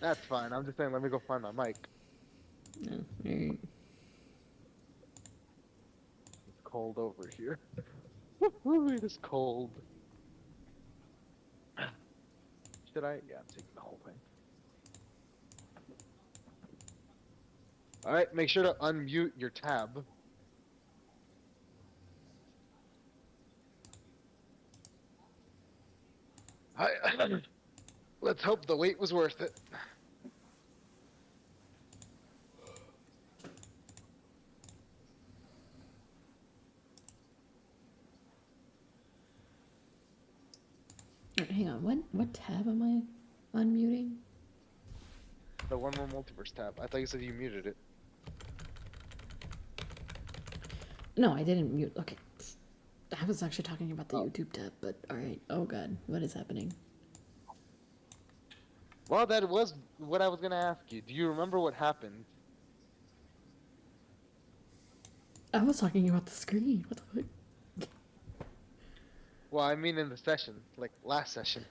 That's fine. I'm just saying, let me go find my mic. No, alright. It's cold over here. Woo, it is cold. Should I? Yeah, I'm taking the whole thing. All right, make sure to unmute your tab. I, let's hope the wait was worth it. Hang on, what tab am I unmuting? The One More Multiverse tab. I thought you said you muted it. No, I didn't mute. Okay. I was actually talking about the Oh. YouTube tab, but alright. Oh god, what is happening? Well, that was what I was gonna ask you. Do you remember what happened? I was talking about the screen. What the fuck? Well, I mean in the session, like last session.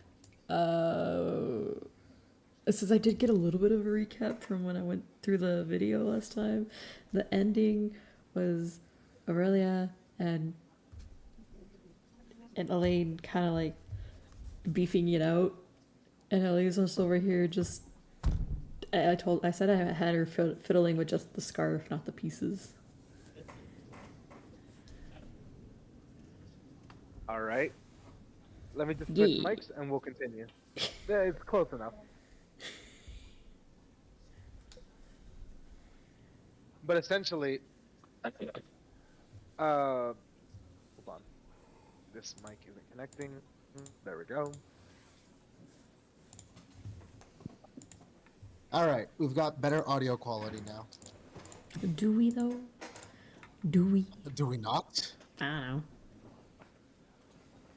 Since I did get a little bit of a recap from when I went through the video last time, the ending was Aurelia and Elaine kind of like beefing it out, and Ellie's just over here just. I said I had her fiddling with just the scarf, not the pieces. All right. Let me just switch Yeah. mics and we'll continue. Yeah, it's close enough. But essentially, hold on. This mic isn't connecting. There we go. All right, we've got better audio quality now. Do we though? Do we? Do we not? I don't know.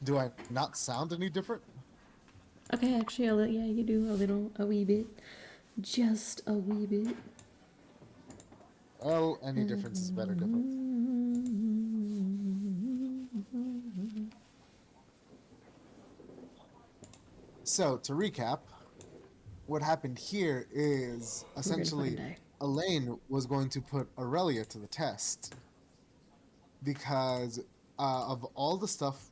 Do I not sound any different? Okay, actually, yeah, you do a wee bit, just a wee bit. Well, any difference is better difference. So, to recap, what happened here is essentially die. Elaine was going to put Aurelia to the test because of all the stuff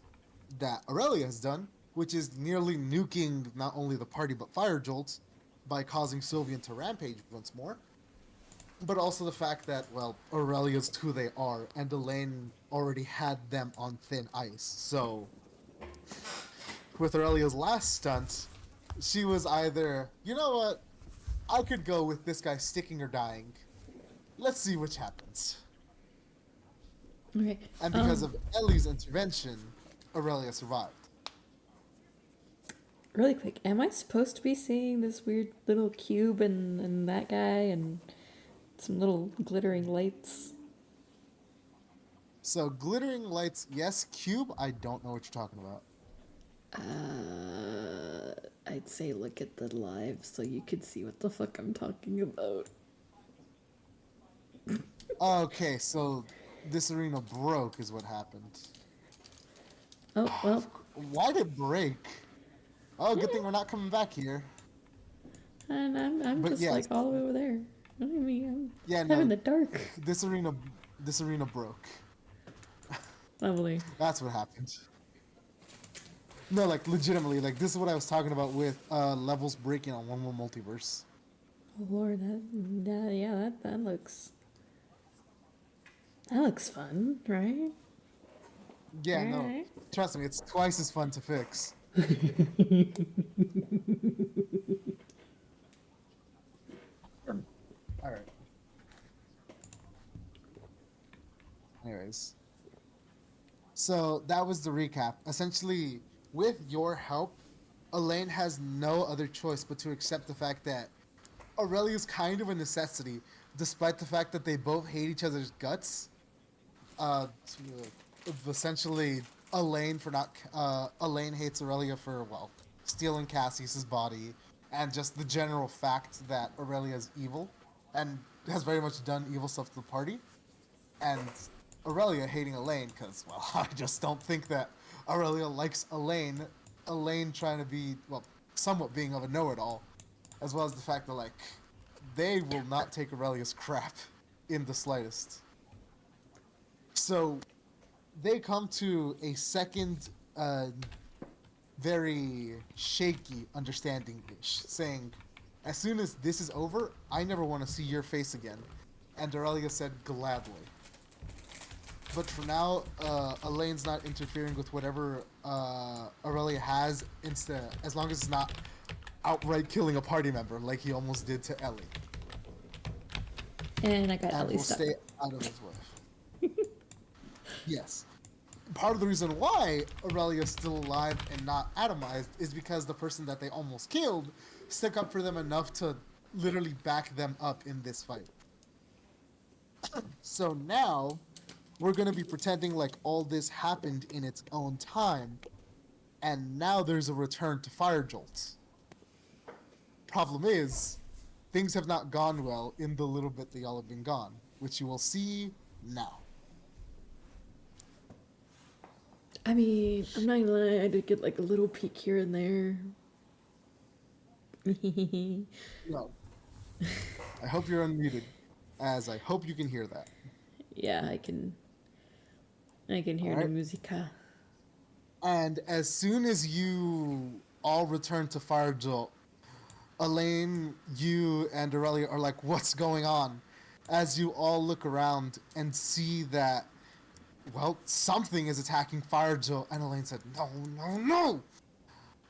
that Aurelia has done, which is nearly nuking not only the party but Fire Jolt by causing Sylvian to rampage once more. But also the fact that, well, Aurelia's who they are, and Elaine already had them on thin ice. So, with Aurelia's last stunt, she was either, you know what, I could go with this guy sticking or dying. Let's see which happens. Okay. And because of Ellie's intervention, Aurelia survived. Really quick, am I supposed to be seeing this weird little cube and that guy and some little glittering lights? So, glittering lights, yes. Cube, I don't know what you're talking about. I'd say look at the live so you could see what the fuck I'm talking about. Okay, so this arena broke is what happened. Oh, well. Why'd it break? Oh, good thing we're not coming back here. And I'm But just yes. like all the way over there. I mean, Yeah, I'm no. in the dark. This arena broke. Lovely. That's what happened. No, like legitimately, like this is what I was talking about with levels breaking on One More Multiverse. Oh Lord, that looks fun, right? Yeah, no. Alright. Trust me, it's twice as fun to fix. Alright. Anyways. So that was the recap. Essentially, with your help, Elaine has no other choice but to accept the fact that Aurelia's kind of a necessity, despite the fact that they both hate each other's guts. Essentially, Elaine for not Elaine hates Aurelia for, well, stealing Cassius's body, and just the general fact that Aurelia is evil and has very much done evil stuff to the party, and Aurelia hating Elaine because, well, I just don't think that Aurelia likes Elaine. Elaine trying to be, well, somewhat being of a know-it-all, as well as the fact that like they will not take Aurelia's crap in the slightest. So they come to a second, very shaky understanding-ish, saying, as soon as this is over, I never want to see your face again. And Aurelia said, gladly. But for now, Elaine's not interfering with whatever Aurelia has, instead, as long as it's not outright killing a party member like he almost did to Ellie. And I got And Ellie will stuck. stay out of his way. Yes. Part of the reason why Aurelia's still alive and not atomized is because the person that they almost killed stuck up for them enough to literally back them up in this fight. So now, we're gonna be pretending like all this happened in its own time, and now there's a return to Fire Jolt. Problem is, things have not gone well in the little bit that y'all have been gone, which you will see now. I mean, I'm not gonna lie, I did get like a little peek here and there. No. I hope you're unmuted, as I hope you can hear that. Yeah, I can hear Alright. the musica. And as soon as you all return to Fire Jolt, Elaine, you, and Aurelia are like, what's going on? As you all look around and see that, well, something is attacking Fire Jolt, and Elaine said, no, no, no!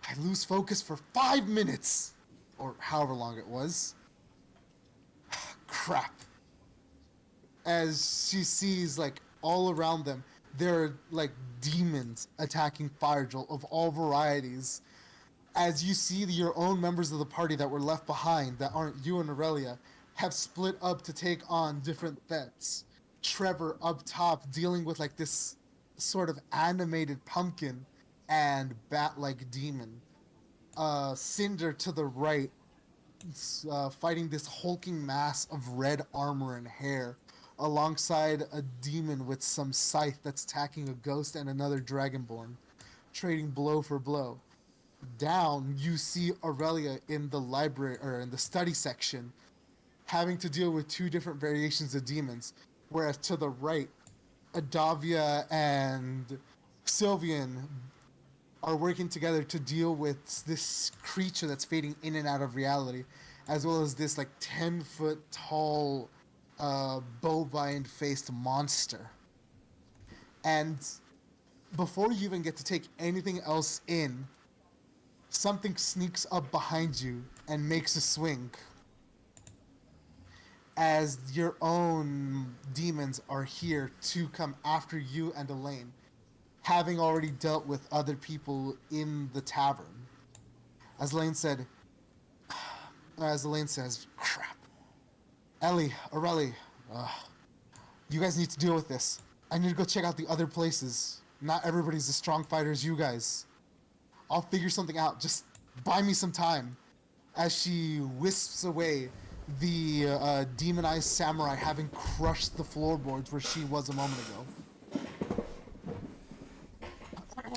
I lose focus for 5 minutes! Or however long it was. Crap. As she sees, like, all around them, there are, like, demons attacking Fire Jolt of all varieties. As you see your own members of the party that were left behind, that aren't you and Aurelia, have split up to take on different threats. Trevor up top dealing with, like, this sort of animated pumpkin and bat-like demon. Cinder to the right, fighting this hulking mass of red armor and hair, alongside a demon with some scythe that's attacking a ghost and another dragonborn, trading blow for blow. Down, you see Aurelia in the library, or in the study section, having to deal with 2 different variations of demons, whereas to the right, Adavia and Sylvian are working together to deal with this creature that's fading in and out of reality, as well as this like 10-foot tall bovine-faced monster. And before you even get to take anything else in, something sneaks up behind you and makes a swing. As your own demons are here to come after you and Elaine, having already dealt with other people in the tavern. As Elaine says, crap. Ellie, Aurelia, you guys need to deal with this. I need to go check out the other places. Not everybody's as strong fighter as you guys. I'll figure something out. Just buy me some time. As she wisps away the demonized samurai having crushed the floorboards where she was a moment ago.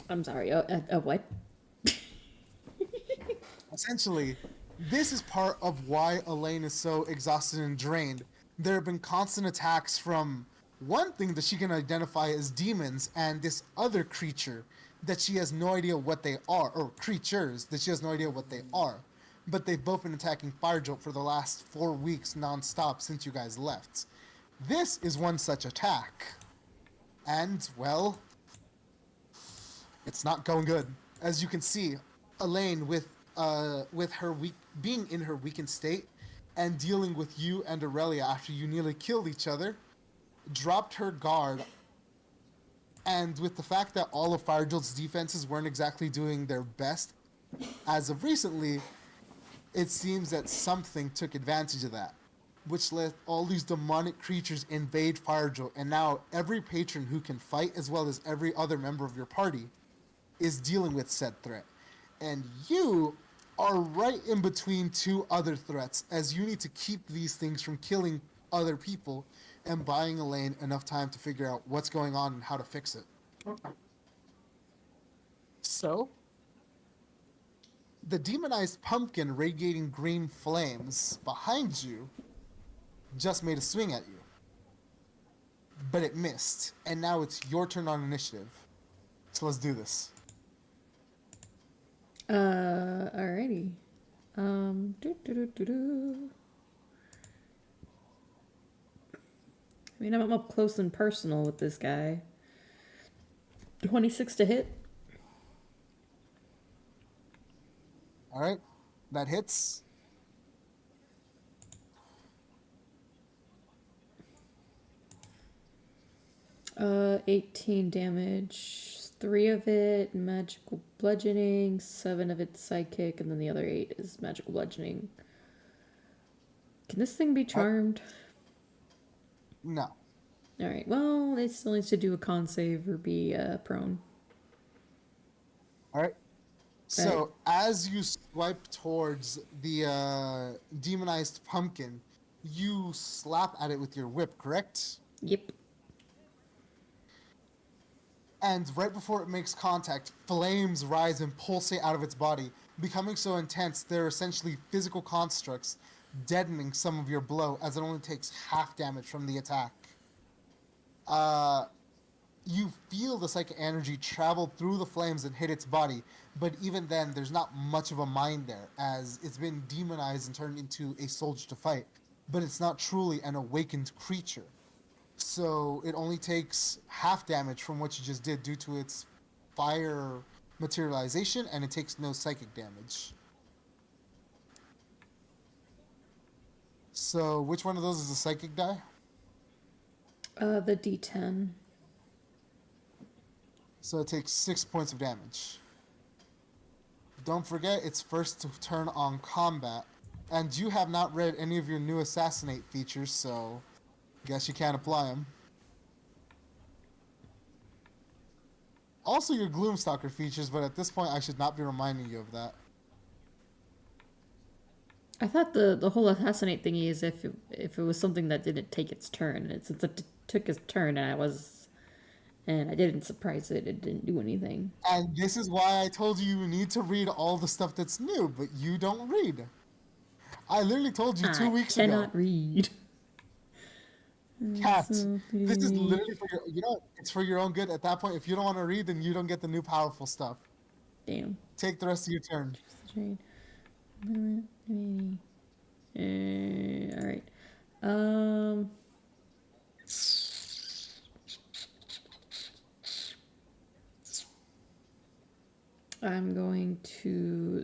I'm sorry, a what? Essentially, this is part of why Elaine is so exhausted and drained. There have been constant attacks from one thing that she can identify as demons and this other creature that she has no idea what they are, or creatures that she has no idea what they are. But they've both been attacking Fire Jolt for the last 4 weeks non-stop since you guys left. This is one such attack. And, well, it's not going good. As you can see, Elaine, with her being in her weakened state and dealing with you and Aurelia after you nearly killed each other, dropped her guard. And with the fact that all of Fire Jolt's defenses weren't exactly doing their best as of recently, it seems that something took advantage of that, which let all these demonic creatures invade Fire Jolt, and now every patron who can fight, as well as every other member of your party, is dealing with said threat. And you are right in between 2 other threats, as you need to keep these things from killing other people and buying Elaine enough time to figure out what's going on and how to fix it. So, the demonized pumpkin radiating green flames behind you just made a swing at you. But it missed, and now it's your turn on initiative. So let's do this. Alrighty. Doo. I mean, I'm up close and personal with this guy. 26 to hit. All right, that hits. Uh, 18 damage. 3 of it magical bludgeoning, 7 of it psychic, and then the other 8 is magical bludgeoning. Can this thing be charmed? No. Alright, well, it still needs to do a con save or be prone. All right. So as you swipe towards the demonized pumpkin, you slap at it with your whip, correct? Yep. And right before it makes contact, flames rise and pulsate out of its body, becoming so intense they're essentially physical constructs, deadening some of your blow as it only takes half damage from the attack. You feel the psychic energy travel through the flames and hit its body, but even then, there's not much of a mind there, as it's been demonized and turned into a soldier to fight, but it's not truly an awakened creature. So it only takes half damage from what you just did due to its fire materialization, and it takes no psychic damage. So which one of those is a psychic die? The D10. So it takes 6 points of damage. Don't forget, it's first to turn on combat. And you have not read any of your new assassinate features, so guess you can't apply them. Also your Gloomstalker features, but at this point I should not be reminding you of that. I thought the whole assassinate thingy is if it was something that didn't take its turn. And since it took its turn and I didn't surprise it, it didn't do anything. And this is why I told you you need to read all the stuff that's new, but you don't read. I literally told you 2 weeks ago. I cannot read. Cat, this is literally for your, it's for your own good. At that point, if you don't want to read, then you don't get the new powerful stuff. Damn. Take the rest of your turn. Alright. I'm going to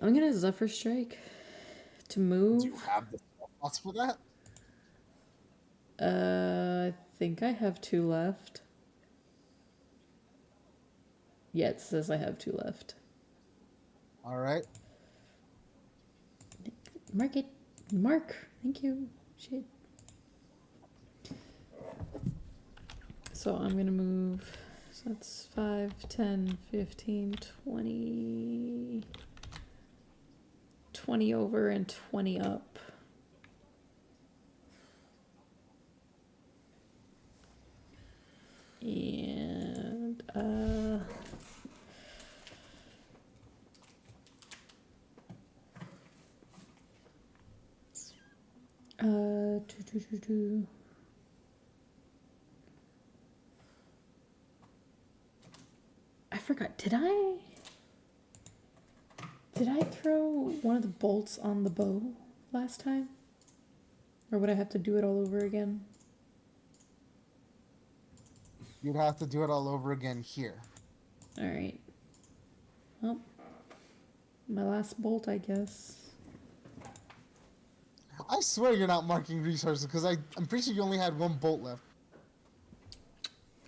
I'm gonna Zephyr Strike to move. Do you have the spots for that? I think I have 2 left. Yeah, it says I have 2 left. All right. Mark. Thank you. Shit. So I'm gonna move. So that's 5, 10, 15, 20. 20 over and 20 up. And I forgot. Did I throw one of the bolts on the bow last time? Or would I have to do it all over again? You'd have to do it all over again here. Alright. Well, my last bolt, I guess. I swear you're not marking resources, because I'm pretty sure you only had 1 bolt left.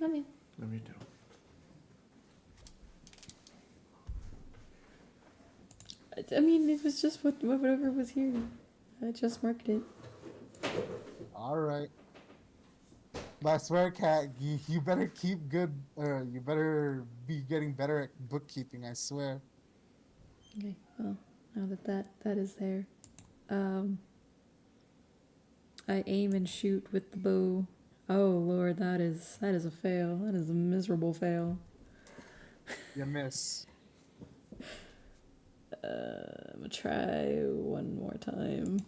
I mean, Let me do. it was just whatever was here. I just marked it. Alright. But I swear, Kat, you better keep good, or you better be getting better at bookkeeping, I swear. Okay, well, now that is there. I aim and shoot with the bow. Oh Lord, that is a fail. That is a miserable fail. You miss. I'm gonna try one more time.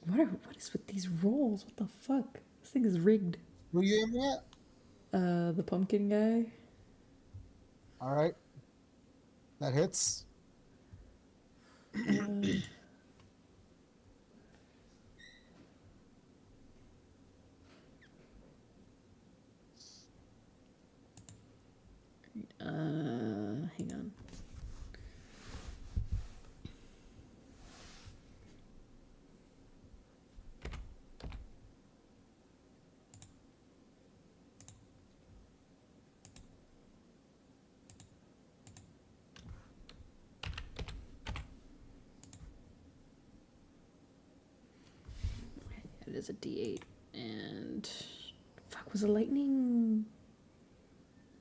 What is with these rolls? What the fuck? This thing is rigged. Who you aiming at? The pumpkin guy. All right. That hits. Hang on. It is a D8, and fuck, was the lightning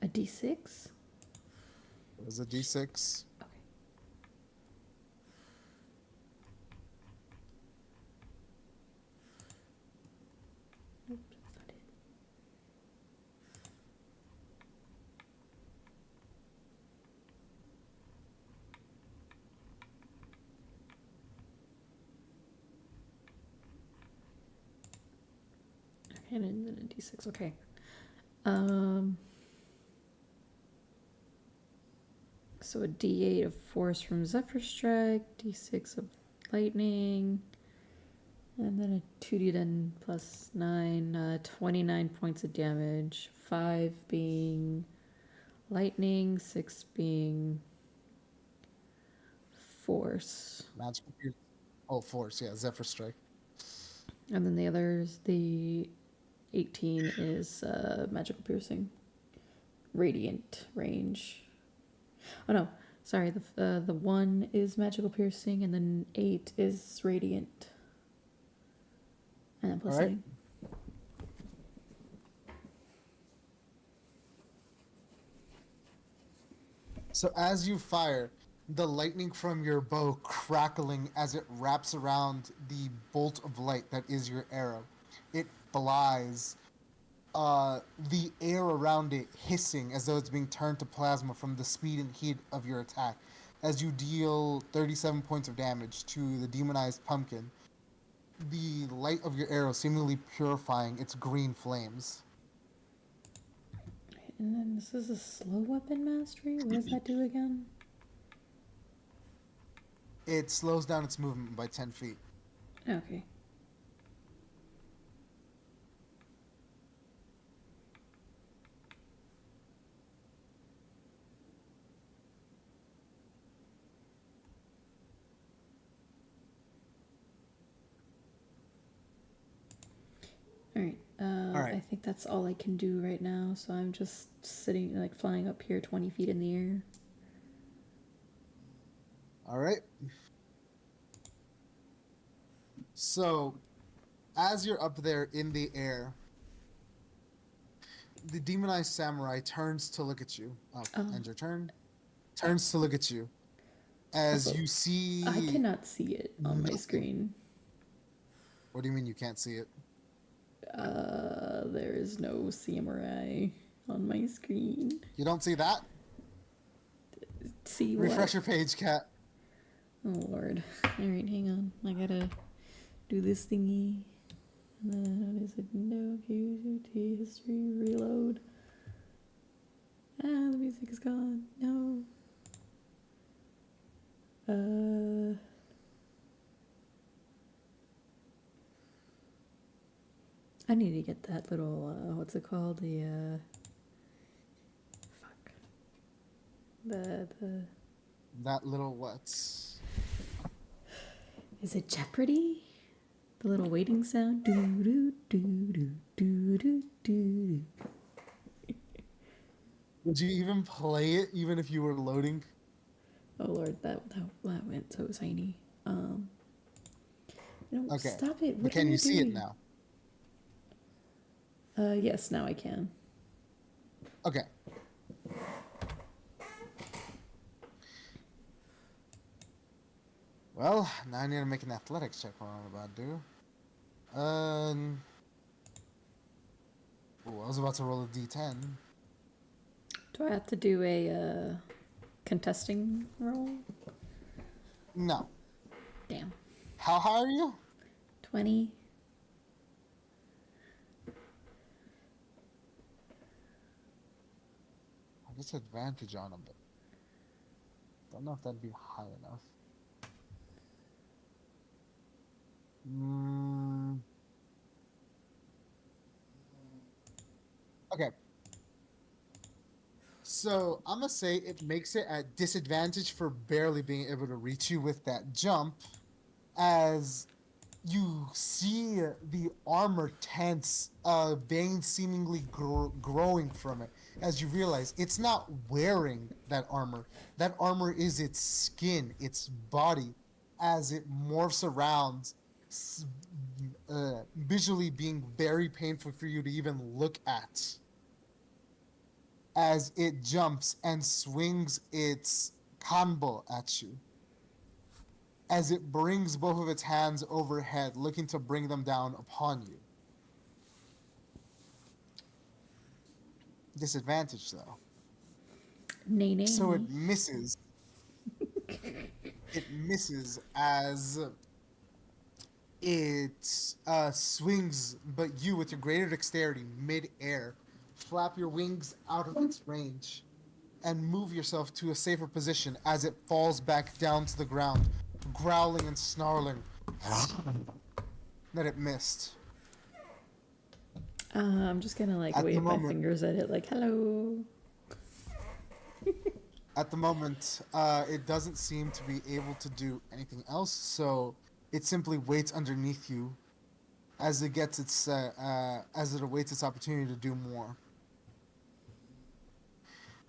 a D6? It was a D6. Okay. Nope, that's not it. Okay, and then a D6. Okay. So a D8 of force from Zephyr Strike, D6 of lightning, and then a 2d10 plus 9, 29 points of damage. 5 being lightning, 6 being force. Magical pierce. Oh, force. Yeah, Zephyr Strike. And then the others, the 18 is magical piercing. Radiant range. Oh no, sorry. The 1 is magical piercing, and then 8 is radiant. And then plus All right. 9. So as you fire, the lightning from your bow crackling as it wraps around the bolt of light that is your arrow. It flies, the air around it hissing as though it's being turned to plasma from the speed and heat of your attack. As you deal 37 points of damage to the demonized pumpkin, the light of your arrow seemingly purifying its green flames. And then this is a slow weapon mastery. What does that do again? It slows down its movement by 10 feet. Okay. Alright, Alright. I think that's all I can do right now, so I'm just sitting, like, flying up here 20 feet in the air. All right. So, as you're up there in the air, the demonized samurai turns to look at you. Oh, Oh. end your turn. Turns to look at you. As Also, you see. I cannot see it on my nothing. screen. What do you mean you can't see it? There is no samurai on my screen. You don't see that? See Refresh what? your page, cat. Oh lord. Alright, hang on. I gotta do this thingy. And then what is it? No QT history reload. Ah, the music is gone. No. I need to get that little what's it called? The fuck. The That little what? is it Jeopardy? The little waiting sound. Do do do do do do do. Would you even play it even if you were loading? Oh lord, that went so tiny. No, Okay. stop it. But What can are you see it doing? now? Yes, now I can. Okay. Well, now I need to make an athletics check. What I'm about to do. Um. Oh, I was about to roll a d10. Do I have to do a contesting roll? No. Damn. How high are you? 20. I guess advantage on them, but don't know if that'd be high enough. Mm. Okay. So I'm gonna say it makes it at disadvantage for barely being able to reach you with that jump, as you see the armor tense, veins seemingly growing from it, as you realize it's not wearing that armor. That armor is its skin, its body, as it morphs around, s- visually being very painful for you to even look at, as it jumps and swings its kanbo at you, as it brings both of its hands overhead, looking to bring them down upon you. Disadvantage, though. Nay, nay. So it misses. It misses as it swings, but you, with your greater dexterity, mid-air, flap your wings out of its range and move yourself to a safer position as it falls back down to the ground, growling and snarling that it missed. I'm just gonna like At the wave my moment- fingers at it, like, hello. At the moment, it doesn't seem to be able to do anything else, so it simply waits underneath you as it gets its as it awaits its opportunity to do more.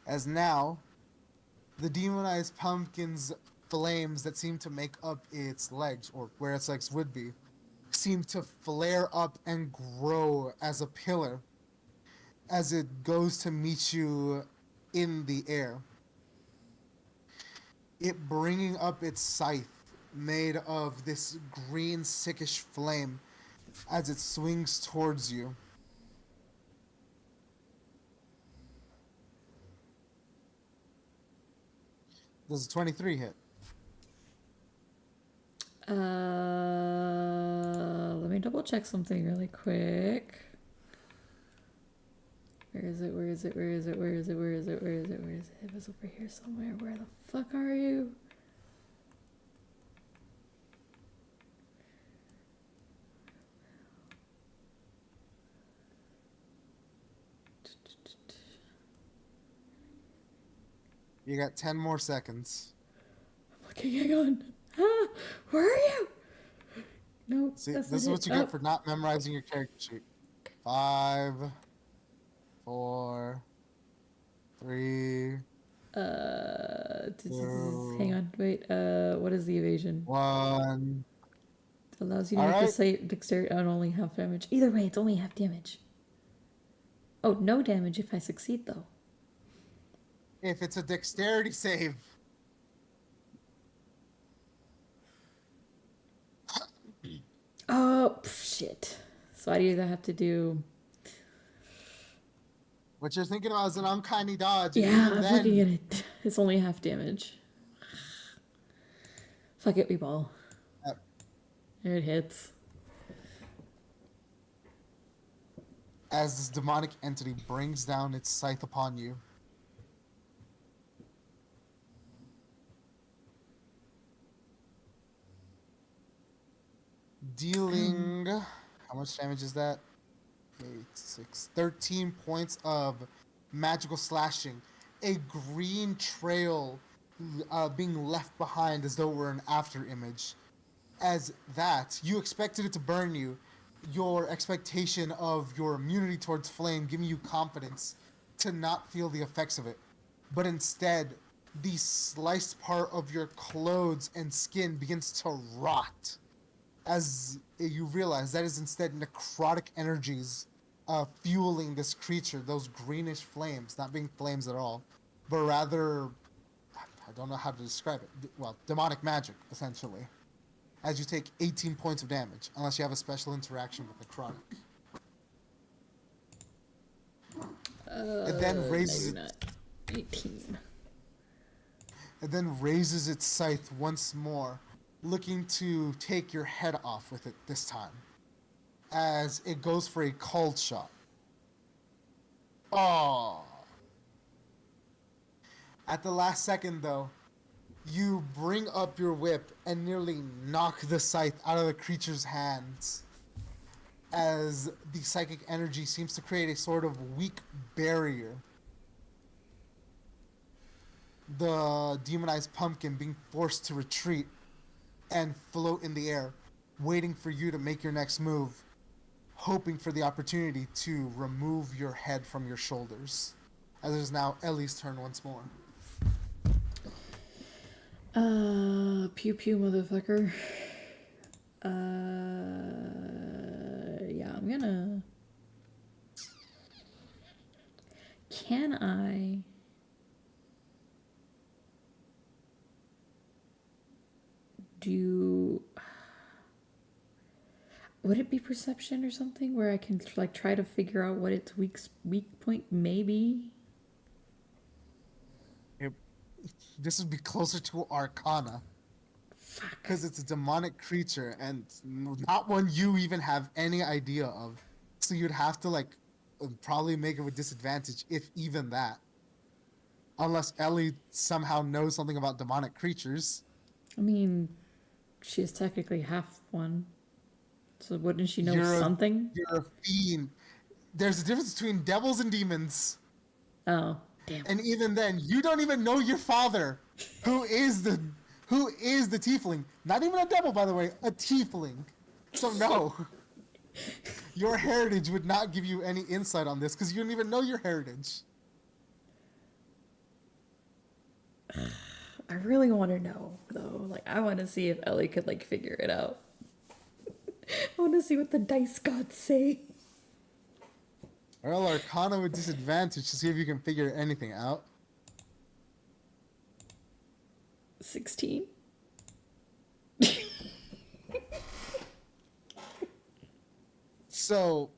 As now, the demonized pumpkin's flames that seem to make up its legs, or where its legs would be, seem to flare up and grow as a pillar as it goes to meet you in the air. It bringing up its scythe made of this green sickish flame as it swings towards you. Does a 23 hit? Let me double check something really quick. Where is it? Where is it? Where is it? Where is it? Where is it? Where is it? Where is it? It was over here somewhere. Where the fuck are you? You got 10 more seconds. I'm looking, hang on. Ah, where are you? No, See, that's this is not what it. you Oh. get for not memorizing your character sheet. 5, 4, 3, Hang on, wait. What is the evasion? 1. It allows you to All make right. the save dexterity on only half damage. Either way, it's only half damage. Oh, no damage if I succeed, though. If it's a dexterity save, Oh, shit. So I'd either have to do... what you're thinking about is an uncanny dodge. and Yeah, even I'm then, looking at it. It's only half damage. Fuck it, we ball. Yep. It hits. as this demonic entity brings down its scythe upon you. Dealing... how much damage is that? 8, 6, 13 points of magical slashing. A green trail being left behind as though it were an after image. As that, you expected it to burn you. Your expectation of your immunity towards flame giving you confidence to not feel the effects of it. But instead, the sliced part of your clothes and skin begins to rot. As you realize that is instead necrotic energies fueling this creature, those greenish flames, not being flames at all, but rather, I don't know how to describe it, well, demonic magic, essentially. as you take 18 points of damage, unless you have a special interaction with necrotic. It then raises maybe not. 18. It then raises its scythe once more, looking to take your head off with it this time, as it goes for a cold shot. Oh! At the last second, though, you bring up your whip and nearly knock the scythe out of the creature's hands, as the psychic energy seems to create a sort of weak barrier. The demonized pumpkin being forced to retreat and float in the air, waiting for you to make your next move, hoping for the opportunity to remove your head from your shoulders. As it is now Ellie's turn once more. Pew pew, motherfucker. Yeah, I'm gonna. Can I? Do. Would it be perception or something where I can like try to figure out what its weak point may be? This would be closer to Arcana, Fuck. because it's a demonic creature and not one you even have any idea of. So you'd have to like probably make it a disadvantage, if even that. Unless Ellie somehow knows something about demonic creatures. I mean, she is technically half one. So wouldn't she know You're something? You're a fiend. There's a difference between devils and demons. Oh, damn. And even then, you don't even know your father, who is the tiefling. Not even a devil, by the way, a tiefling. So no. Your heritage would not give you any insight on this, because you don't even know your heritage. I really want to know, though. Like, I want to see if Ellie could, like, figure it out. I want to see what the dice gods say. Well, Arcana with disadvantage to see if you can figure anything out. 16? So,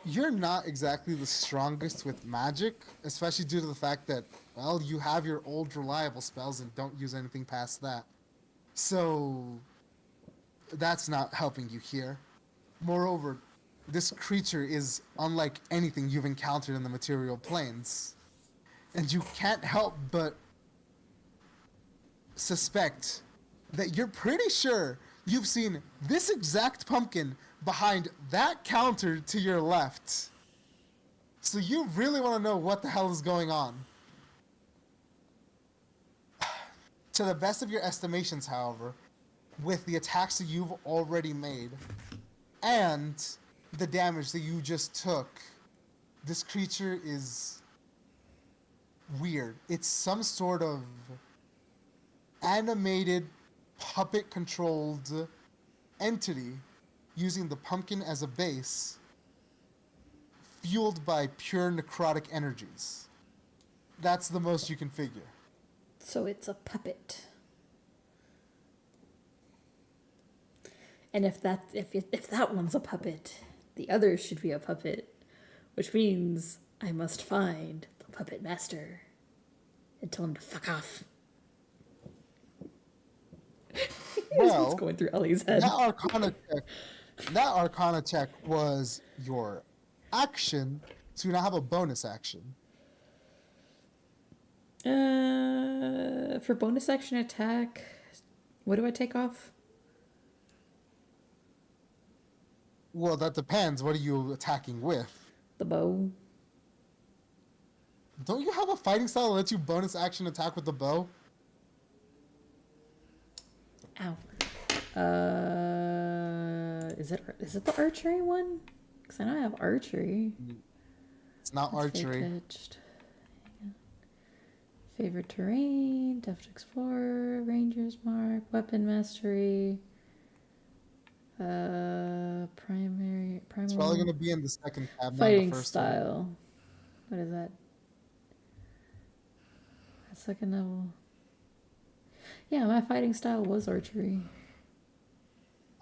you're not exactly the strongest with magic, especially due to the fact that, well, you have your old reliable spells and don't use anything past that. So, that's not helping you here. Moreover, this creature is unlike anything you've encountered in the material planes. And you can't help but suspect that you're pretty sure you've seen this exact pumpkin behind that counter to your left. So you really want to know what the hell is going on. To the best of your estimations, however, with the attacks that you've already made and the damage that you just took, this creature is weird. It's some sort of animated, puppet-controlled entity using the pumpkin as a base, fueled by pure necrotic energies. That's the most you can figure. So it's a puppet. And if that one's a puppet, the other should be a puppet, which means I must find the puppet master and tell him to fuck off. Well, what's going through Ellie's head. That Arcana check was your action, so you now have a bonus action. For bonus action attack, what do I take off? Well, that depends. What are you attacking with? The bow. Don't you have a fighting style that lets you bonus action attack with the bow? Ow. Is it the archery one? Because I know I have archery. It's not That's archery. fake-pitched. Hang on. Favorite terrain, Deft Explorer, Ranger's Mark, Weapon Mastery, primal. It's probably going to be in the second tab, not in Fighting the first style. What is that? Second level. Yeah, my fighting style was archery.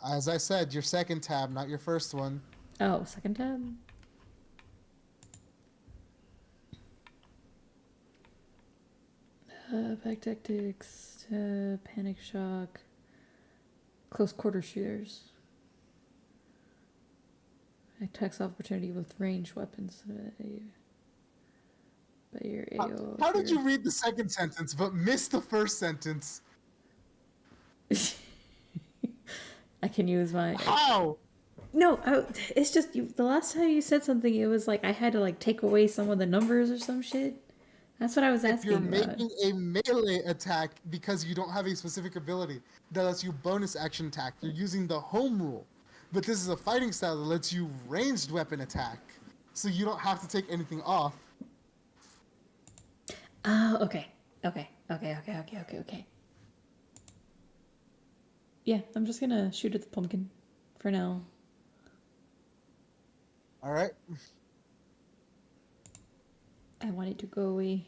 As I said, your second tab, not your first one. Oh, second tab? Pack tactics, panic shock, close quarter shooters. Attacks opportunity with ranged weapons. By your AO. How did you read the second sentence but miss the first sentence? I can use my. How? No, it's just you, the last time you said something, it was like I had to like take away some of the numbers or some shit. That's what I was If asking you're about. making a melee attack because you don't have a specific ability that lets you bonus action attack, you're using the home rule. But this is a fighting style that lets you ranged weapon attack, so you don't have to take anything off. Oh, okay. Okay. Yeah, I'm just gonna shoot at the pumpkin for now. All right. I want it to go away.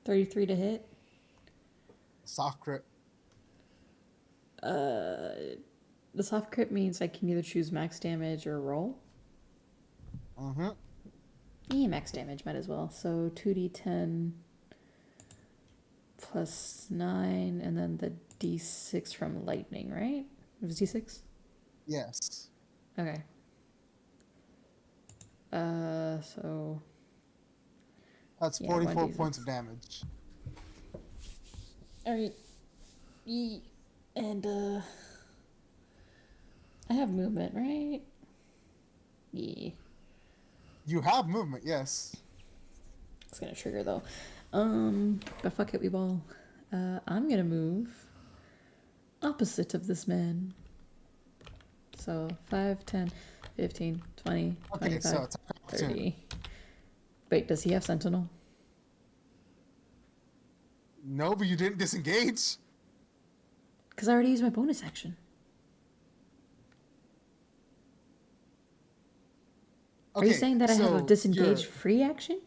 33 to hit. Soft crit. The soft crit means I can either choose max damage or roll. Mm-hmm. Yeah, max damage, might as well. So 2d10 plus 9, and then the d6 from lightning, right? It was d6? Yes. Okay. So... That's Yeah, 44 1d6. points of damage. Alright. And, I have movement, right? Yeah. You have movement, yes. It's gonna trigger, though. But fuck it, we ball. I'm gonna move opposite of this man. So 5, 10, 15, 20, Okay, 25, so attack opportunity. 30. Wait, does he have Sentinel? No, but you didn't disengage. Because I already used my bonus action. Are you saying that I have a so disengage you're- free action?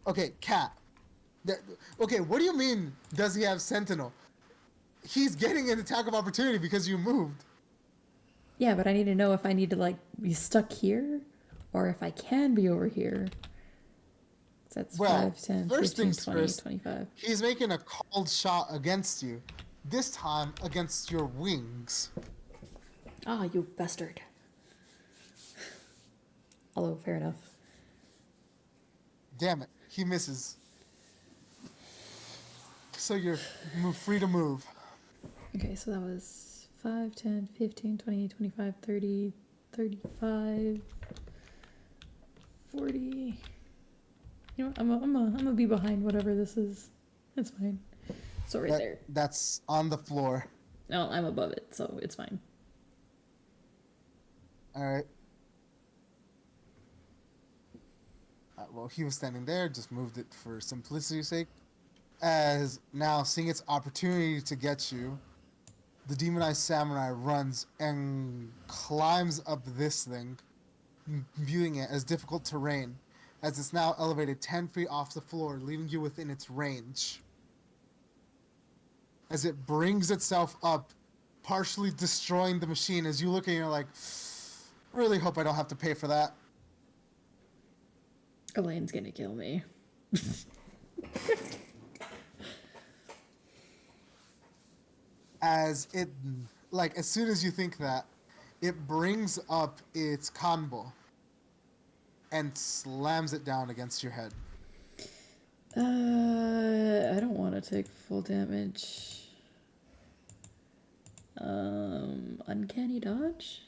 Okay, Cat. Okay, what do you mean, does he have Sentinel? He's getting an attack of opportunity because you moved. Yeah, but I need to know if I need to, like, be stuck here or if I can be over here. So that's Well, 5, 10, first 15, things 20, first. 25. He's making a called shot against you. This time against your wings. Ah, you bastard. Although, fair enough. Damn it, he misses. So you're free to move. Okay, so that was 5, 10, 15, 20, 25, 30, 35, 40. You know what? I'm gonna be behind whatever this is. It's fine. So right there. That's on the floor. No, I'm above it, so it's fine. Alright. Well, he was standing there, just moved it for simplicity's sake. As now, seeing its opportunity to get you, the demonized samurai runs and climbs up this thing, viewing it as difficult terrain, as it's now elevated 10 feet off the floor, leaving you within its range. As it brings itself up, partially destroying the machine, as you look and you're like, really hope I don't have to pay for that. Elaine's gonna kill me. As it, like, as soon as you think that, it brings up its combo and slams it down against your head. I don't want to take full damage. Uncanny dodge?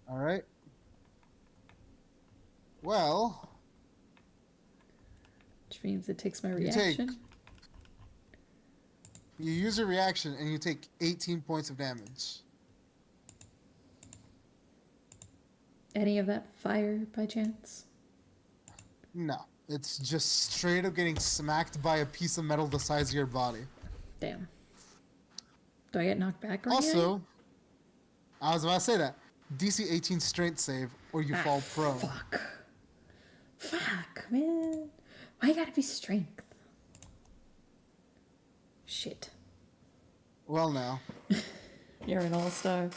Alright. Well, Which means it takes my You take- reaction. you use a reaction and you take 18 points of damage. Any of that fire by chance? No, it's just straight up getting smacked by a piece of metal the size of your body. Damn. Do I get knocked back or Also, I was about to say that. DC 18 strength save or you fall prone. Fuck. Fuck, man. Why you gotta be strength? Shit. Well, now, You're an all-star.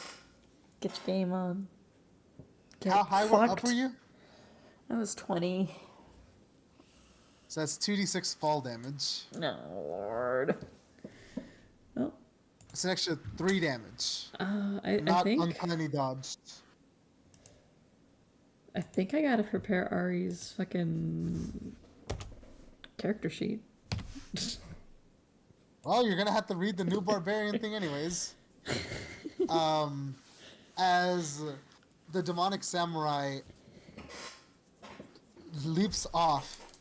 Get your game on. Get how high fucked. up were you? I was 20. So that's 2d6 fall damage. No, Lord. Oh, It's an extra 3 damage. I Not think uncanny dodged. I think I gotta prepare Ari's fucking character sheet. Well, you're gonna have to read the new barbarian thing anyways. As the demonic samurai leaps off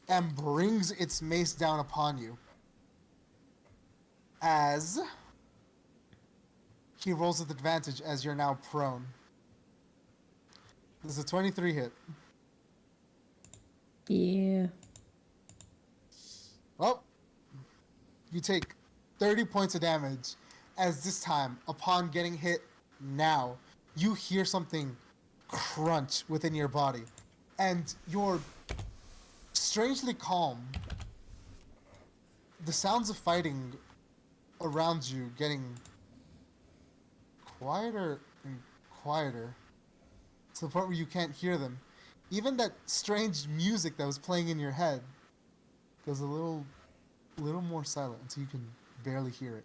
and brings its mace down upon you. As he rolls with advantage as you're now prone. This is a 23 hit. Yeah. Well, you take 30 points of damage as this time, upon getting hit now, you hear something crunch within your body. And you're strangely calm. The sounds of fighting around you getting quieter and quieter to the point where you can't hear them. Even that strange music that was playing in your head goes a little more silent until you can barely hear it.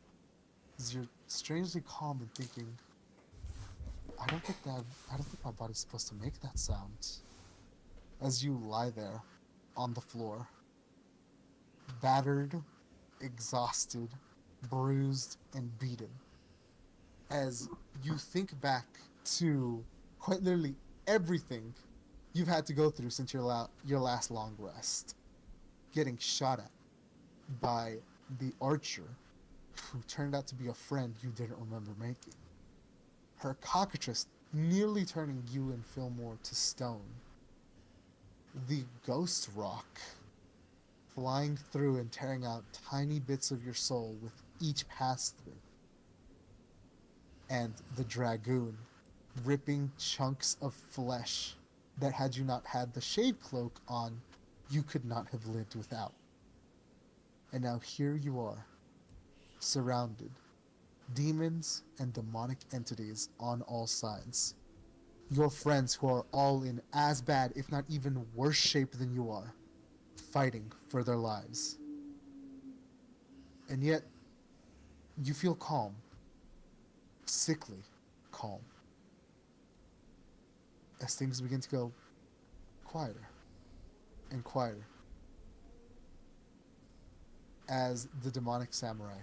As you're strangely calm and thinking, I don't think my body's supposed to make that sound. As you lie there on the floor, battered, exhausted, bruised, and beaten. As you think back to quite literally everything you've had to go through since your last long rest. Getting shot at by the archer who turned out to be a friend you didn't remember making. Her cockatrice nearly turning you and Fillmore to stone. The ghost rock flying through and tearing out tiny bits of your soul with each pass through. And the dragoon ripping chunks of flesh that had you not had the shade cloak on, you could not have lived without. And now here you are, surrounded. Demons and demonic entities on all sides. Your friends who are all in as bad, if not even worse shape than you are, fighting for their lives. And yet, you feel calm. Sickly calm. As things begin to go quieter and quieter. As the demonic samurai,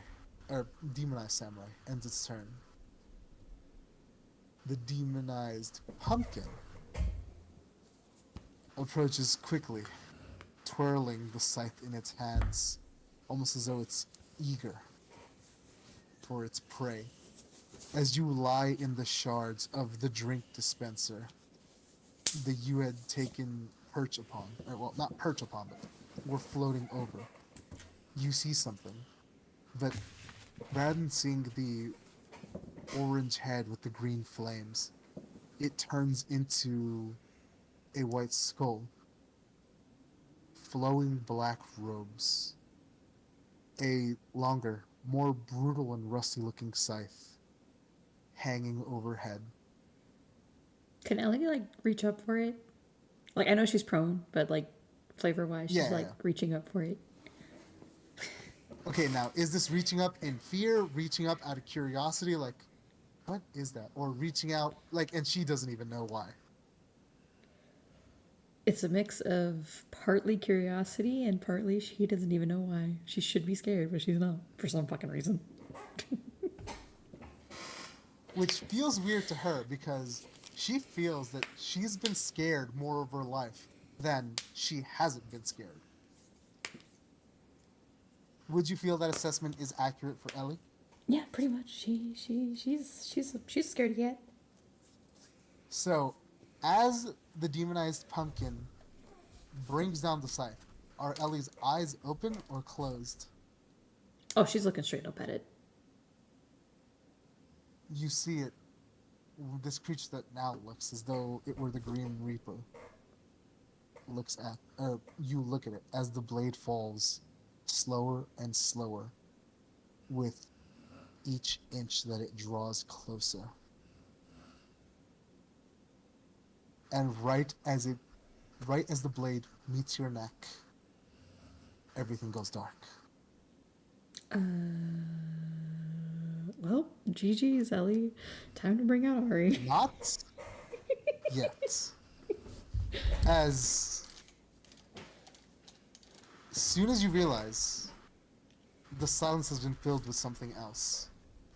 or demonized samurai, ends its turn. The demonized pumpkin approaches quickly, twirling the scythe in its hands, almost as though it's eager for its prey. As you lie in the shards of the drink dispenser that you had taken perch upon, or well, not perch upon, but were floating over, you see something, but rather than seeing the orange head with the green flames, it turns into a white skull, flowing black robes, a longer, more brutal and rusty looking scythe hanging overhead. Can Ellie like reach up for it? Like I know she's prone, but like flavor wise, she's Yeah. reaching up for it. Okay, now, is this reaching up in fear, reaching up out of curiosity, like, what is that? Or reaching out, like, and she doesn't even know why. It's a mix of partly curiosity and partly she doesn't even know why. She should be scared, but she's not for some fucking reason. Which feels weird to her because she feels that she's been scared more of her life than she hasn't been scared. Would you feel that assessment is accurate for Ellie? Yeah, pretty much. She's scared yet. So, as the demonized pumpkin brings down the scythe, are Ellie's eyes open or closed? Oh, she's looking straight up at it. You see it, this creature that now looks as though it were the Green Reaper, looks at, or you look at it as the blade falls slower and slower, with each inch that it draws closer. And right as the blade meets your neck, everything goes dark. Well, GG's, Ellie. Time to bring out Ari. Not yet. As soon as you realize the silence has been filled with something else,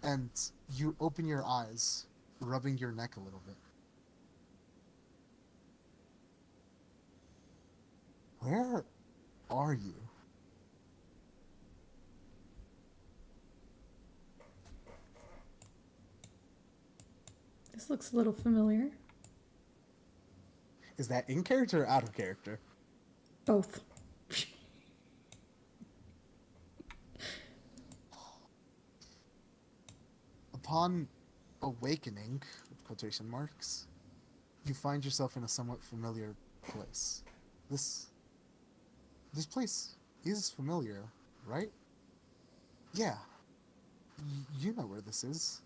and you open your eyes, rubbing your neck a little bit. Where are you? This looks a little familiar. Is that in character or out of character? Both. Upon awakening, with quotation marks, you find yourself in a somewhat familiar place. This place is familiar, right? Yeah. You know where this is.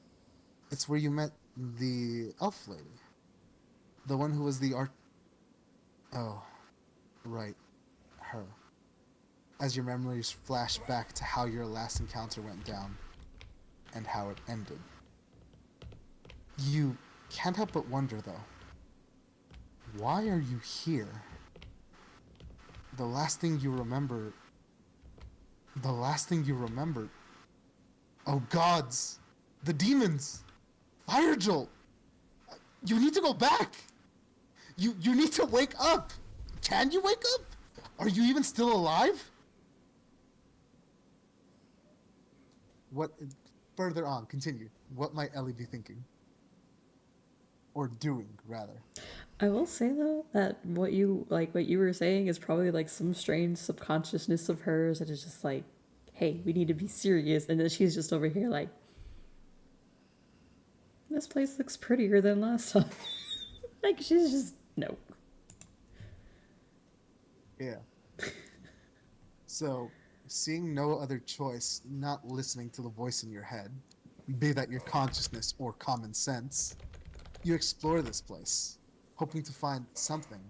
It's where you met the elf lady. The one who was the art... Oh, right. Her. As your memories flash back to how your last encounter went down and how it ended. You can't help but wonder, though. Why are you here? The last thing you remember... Oh, gods! The demons! Fire Jolt! You need to go back! You need to wake up! Can you wake up? Are you even still alive? What... Further on, continue. What might Ellie be thinking? Or doing, rather. I will say though that what you were saying is probably like some strange subconsciousness of hers that is just like, hey, we need to be serious, and then she's just over here like, this place looks prettier than last time. Like she's just no. Yeah. So, seeing no other choice, not listening to the voice in your head, be that your consciousness or common sense, you explore this place, hoping to find something,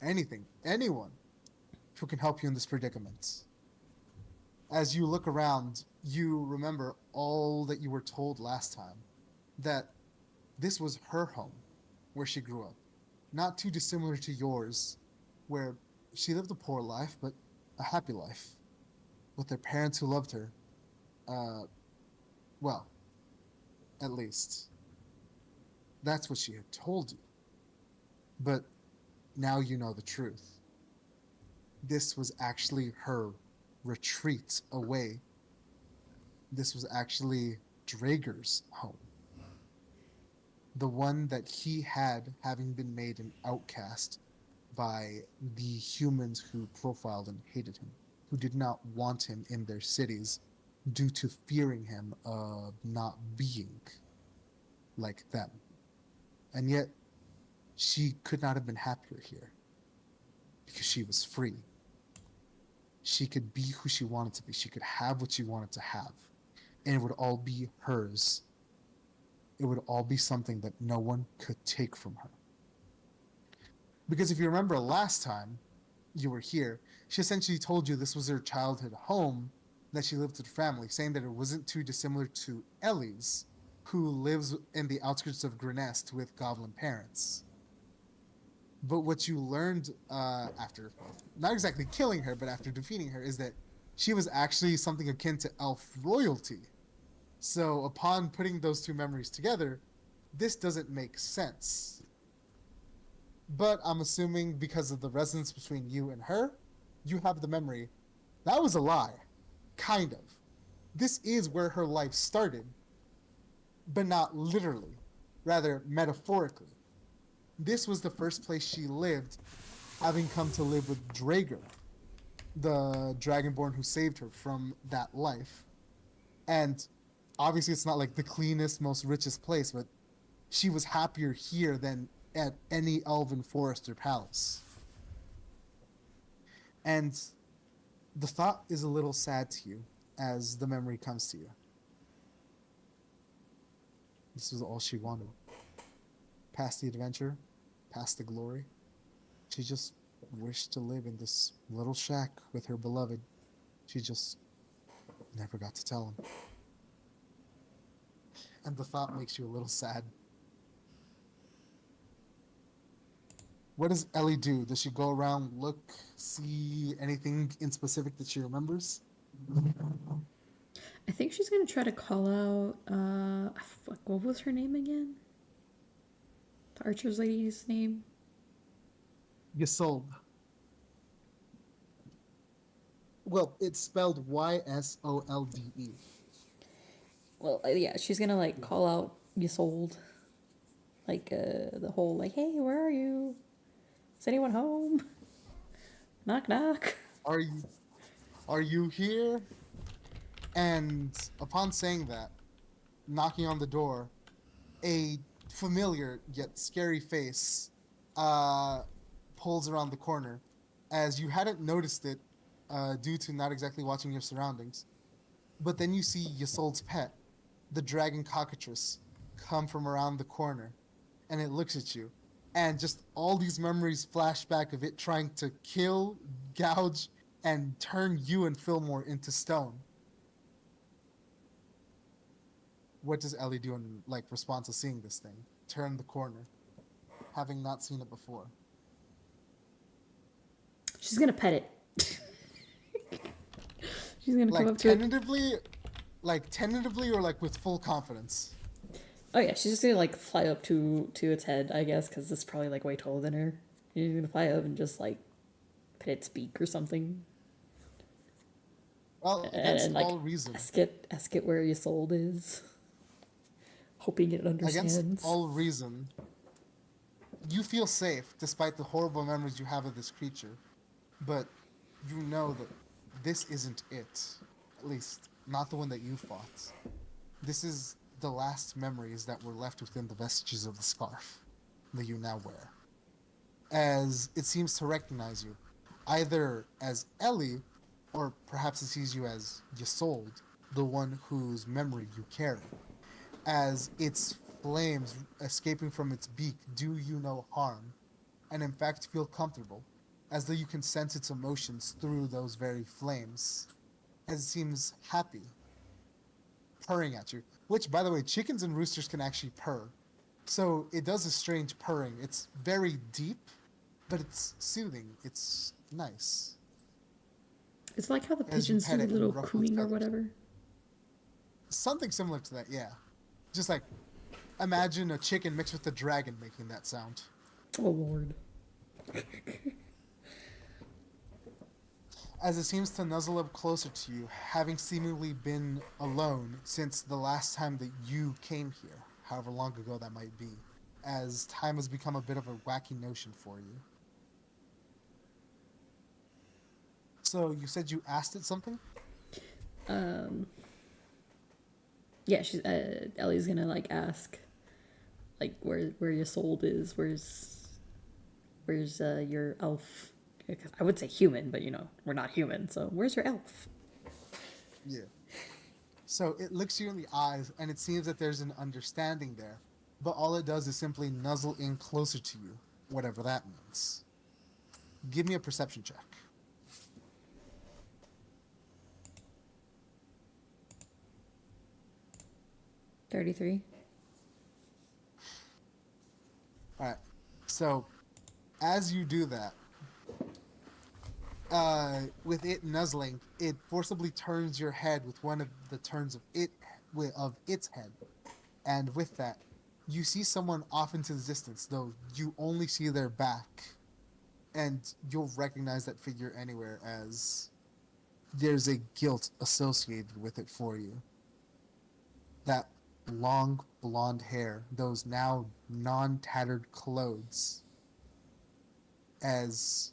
anything, anyone who can help you in this predicament. As you look around, you remember all that you were told last time, that this was her home, where she grew up. Not too dissimilar to yours, where she lived a poor life, but a happy life, with her parents who loved her. Well, at least. That's what she had told you. But now you know the truth. This was actually her retreat away. This was actually Draeger's home. The one that he had, having been made an outcast by the humans who profiled and hated him, who did not want him in their cities due to fearing him of not being like them. And yet, she could not have been happier here because she was free. She could be who she wanted to be. She could have what she wanted to have. And it would all be hers. It would all be something that no one could take from her. Because if you remember last time you were here, she essentially told you this was her childhood home, that she lived with her family, saying that it wasn't too dissimilar to Ellie's, who lives in the outskirts of Grenest with goblin parents. But what you learned after, not exactly killing her, but after defeating her, is that she was actually something akin to elf royalty. So upon putting those two memories together, this doesn't make sense. But I'm assuming because of the resonance between you and her, you have the memory. That was a lie. Kind of. This is where her life started, but not literally, rather metaphorically. This was the first place she lived, having come to live with Draeger, the Dragonborn who saved her from that life. And obviously it's not like the cleanest, most richest place, but she was happier here than at any elven forest or palace. And the thought is a little sad to you as the memory comes to you. This was all she wanted. Past the adventure, past the glory. She just wished to live in this little shack with her beloved. She just never got to tell him. And the thought makes you a little sad. What does Ellie do? Does she go around, look, see anything in specific that she remembers? I think she's gonna try to call out. Fuck, what was her name again? The archer's lady's name. Ysolde. Well, it's spelled Ysolde. Well, yeah, she's gonna like call out Ysolde. Like the whole like, hey, where are you? Is anyone home? Knock knock. Are you here? And upon saying that, knocking on the door, a familiar yet scary face pulls around the corner, as you hadn't noticed it due to not exactly watching your surroundings. But then you see Ysolde's pet, the dragon cockatrice, come from around the corner, and it looks at you, and just all these memories flash back of it trying to kill, gouge, and turn you and Fillmore into stone. What does Ellie do in response to seeing this thing? Turn the corner, having not seen it before. She's gonna pet it. She's gonna come up to it. Tentatively, or with full confidence. Oh yeah, she's just gonna like fly up to its head, I guess, because it's probably like way taller than her. She's gonna fly up and just like pet its beak or something. Well, against all reason. Ask it where Ysolde is, hoping it understands. Against all reason, you feel safe despite the horrible memories you have of this creature, but you know that this isn't it. At least, not the one that you fought. This is the last memories that were left within the vestiges of the scarf that you now wear. As it seems to recognize you, either as Ellie, or perhaps it sees you as Ysolde, the one whose memory you carry. As its flames escaping from its beak do you no harm, and in fact feel comfortable, as though you can sense its emotions through those very flames. As it seems happy, purring at you. Which, by the way, chickens and roosters can actually purr. So it does a strange purring. It's very deep, but it's soothing. It's nice. It's like how the As you pigeons pet do it and little ruffle its cooing or feathers. whatever. Something similar to that, yeah. Just imagine a chicken mixed with a dragon making that sound. Oh lord. As it seems to nuzzle up closer to you, having seemingly been alone since the last time that you came here, however long ago that might be, as time has become a bit of a wacky notion for you. So, you said you asked it something? Yeah, she's Ellie's gonna like ask, like where Ysolde is. Where's your elf? I would say human, but we're not human. So where's your elf? Yeah. So it looks you in the eyes, and it seems that there's an understanding there, but all it does is simply nuzzle in closer to you, whatever that means. Give me a perception check. $33. Alright. So, as you do that, with it nuzzling, it forcibly turns your head with one of the turns of its head. And with that, you see someone off into the distance, though you only see their back. And you'll recognize that figure anywhere, as there's a guilt associated with it for you. That long blonde hair, those now non-tattered clothes, as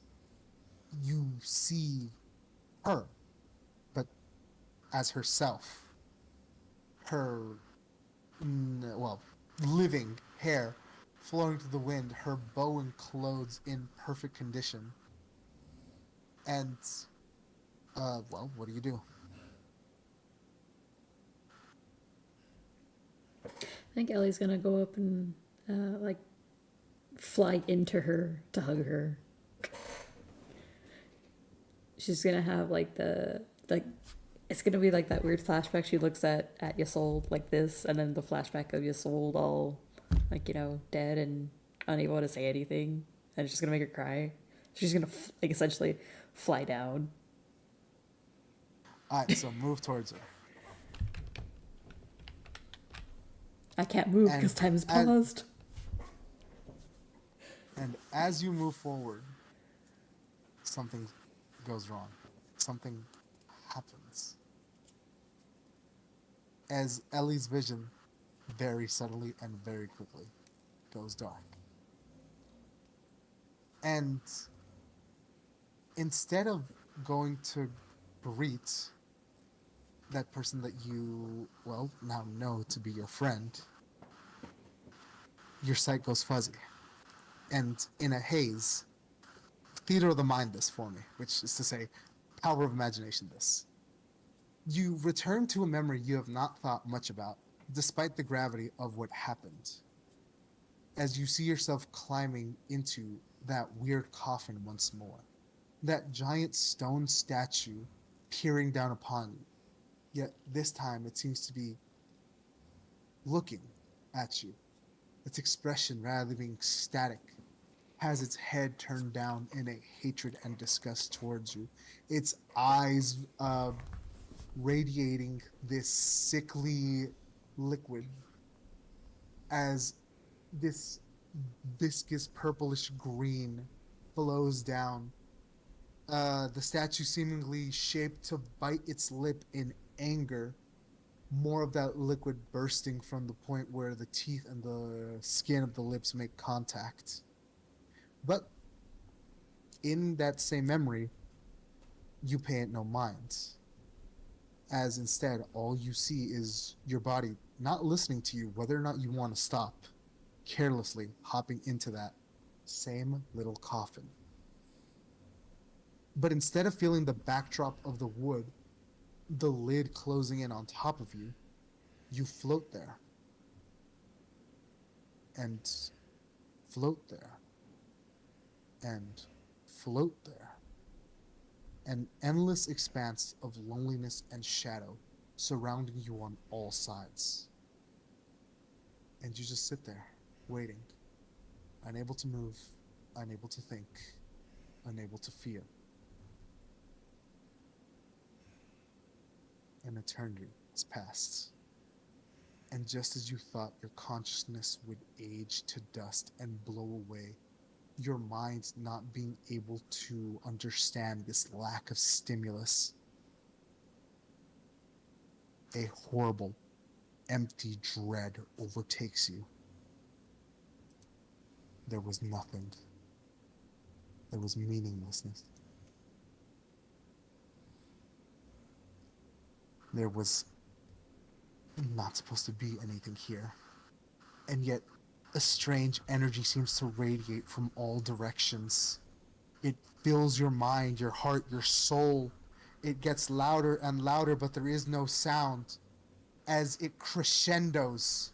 you see her, but as herself. Her, living hair flowing to the wind, her bow and clothes in perfect condition. And, what do you do? I think Ellie's gonna go up and like fly into her to hug her. She's gonna have like the like it's gonna be like that weird flashback. She looks at Ysold like this, and then the flashback of Ysold all like, you know, dead and unable to say anything, and it's just gonna make her cry. She's gonna like essentially fly down. Alright, so move towards her. I can't move And because time is as- paused. And as you move forward, something goes wrong. Something happens. As Ellie's vision very subtly and very quickly goes dark. And instead of going to greet that person that you, well, now know to be your friend, your sight goes fuzzy. And in a haze, theater of the mind this for me, which is to say, power of imagination this. You return to a memory you have not thought much about, despite the gravity of what happened. As you see yourself climbing into that weird coffin once more, that giant stone statue peering down upon you. Yet this time it seems to be looking at you. Its expression, rather than being static, has its head turned down in a hatred and disgust towards you. Its eyes radiating this sickly liquid as this viscous purplish green flows down. The statue seemingly shaped to bite its lip in anger, more of that liquid bursting from the point where the teeth and the skin of the lips make contact. But in that same memory, you pay it no mind, as instead all you see is your body not listening to you whether or not you want to stop, carelessly hopping into that same little coffin. But instead of feeling the backdrop of the wood, the lid closing in on top of you, you float there. And float there. And float there. An endless expanse of loneliness and shadow surrounding you on all sides. And you just sit there, waiting, unable to move, unable to think, unable to feel. An eternity has passed. And just as you thought your consciousness would age to dust and blow away, your mind not being able to understand this lack of stimulus, a horrible, empty dread overtakes you. There was nothing. There was meaninglessness. There was not supposed to be anything here. And yet, a strange energy seems to radiate from all directions. It fills your mind, your heart, your soul. It gets louder and louder, but there is no sound. As it crescendos,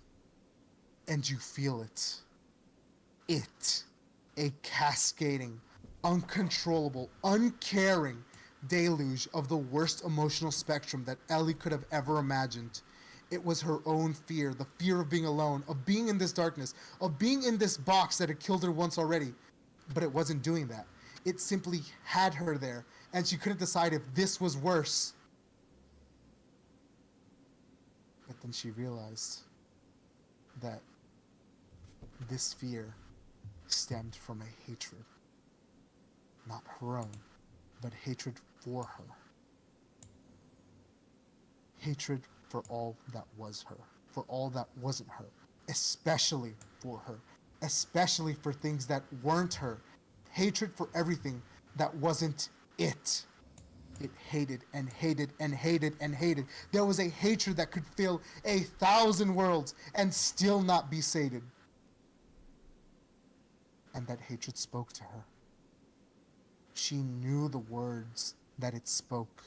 and you feel it. It. A cascading, uncontrollable, uncaring deluge of the worst emotional spectrum that Ellie could have ever imagined. It was her own fear, the fear of being alone, of being in this darkness, of being in this box that had killed her once already. But it wasn't doing that. It simply had her there, and she couldn't decide if this was worse. But then she realized that this fear stemmed from a hatred. Not her own, but hatred for her. Hatred for all that was her, for all that wasn't her, especially for her, especially for things that weren't her. Hatred for everything that wasn't it. It hated and hated and hated and hated. There was a hatred that could fill 1,000 worlds and still not be sated. And that hatred spoke to her. She knew the words that it spoke,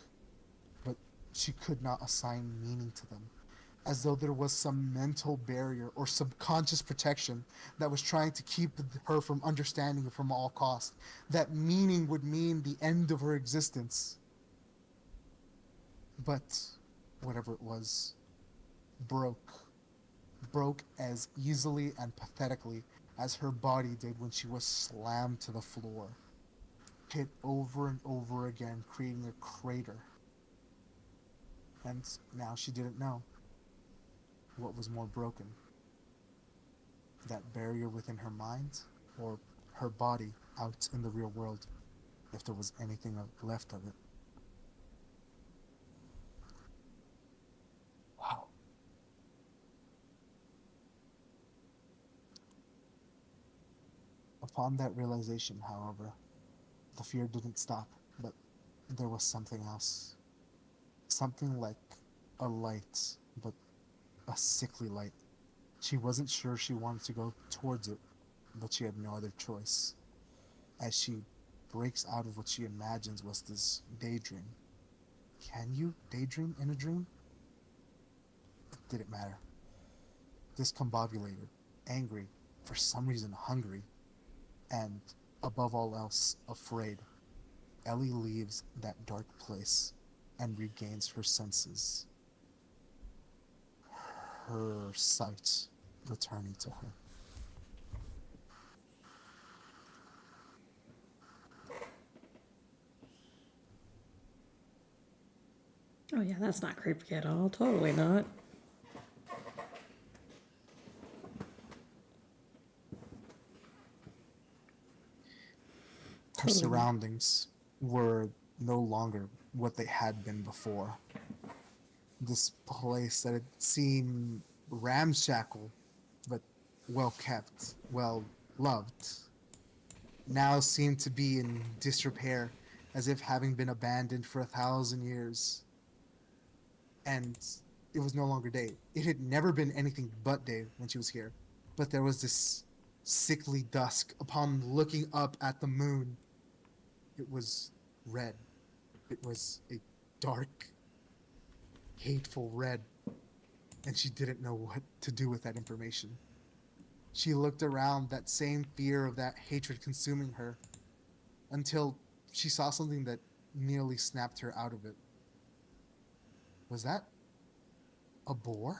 but she could not assign meaning to them. as though there was some mental barrier or subconscious protection that was trying to keep her from understanding it from all costs. That meaning would mean the end of her existence. But whatever it was, broke. Broke as easily and pathetically as her body did when she was slammed to the floor. Hit over and over again, creating a crater. And now she didn't know what was more broken. That barrier within her mind, or her body out in the real world, if there was anything left of it. Wow. Upon that realization, however, the fear didn't stop, but there was something else. Something like a light, but a sickly light. She wasn't sure she wanted to go towards it, but she had no other choice. As she breaks out of what she imagines was this daydream. Can you daydream in a dream? It didn't matter. Discombobulated, angry, for some reason hungry, and above all else, afraid, Ellie leaves that dark place and regains her senses, her sight returning to her. Oh yeah, that's not creepy at all. Totally not. Her surroundings were no longer what they had been before. This place that had seemed ramshackle, but well kept, well loved, now seemed to be in disrepair, as if having been abandoned for 1,000 years. And it was no longer day. It had never been anything but day when she was here. But there was this sickly dusk upon looking up at the moon. It was red. It was a dark, hateful red. And she didn't know what to do with that information. She looked around, that same fear of that hatred consuming her, until she saw something that nearly snapped her out of it. Was that a boar?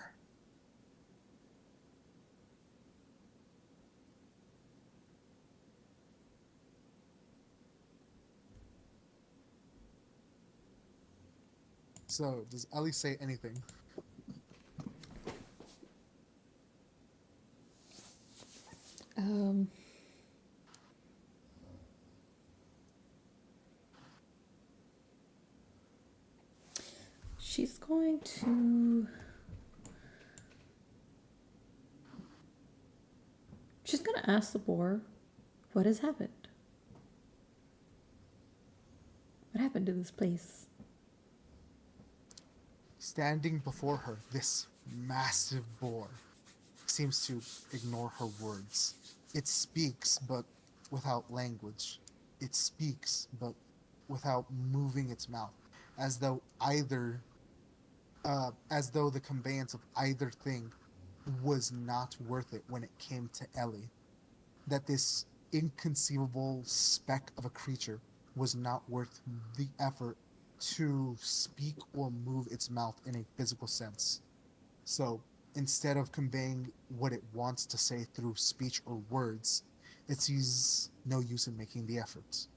So, does Ellie say anything? Um. She's going to. She's going to ask the boar what has happened. What happened to this place? Standing before her, this massive boar seems to ignore her words. It speaks, but without language. It speaks, but without moving its mouth, as though the conveyance of either thing was not worth it when it came to Ellie. That this inconceivable speck of a creature was not worth the effort to speak or move its mouth in a physical sense. So instead of conveying what it wants to say through speech or words, it sees no use in making the effort.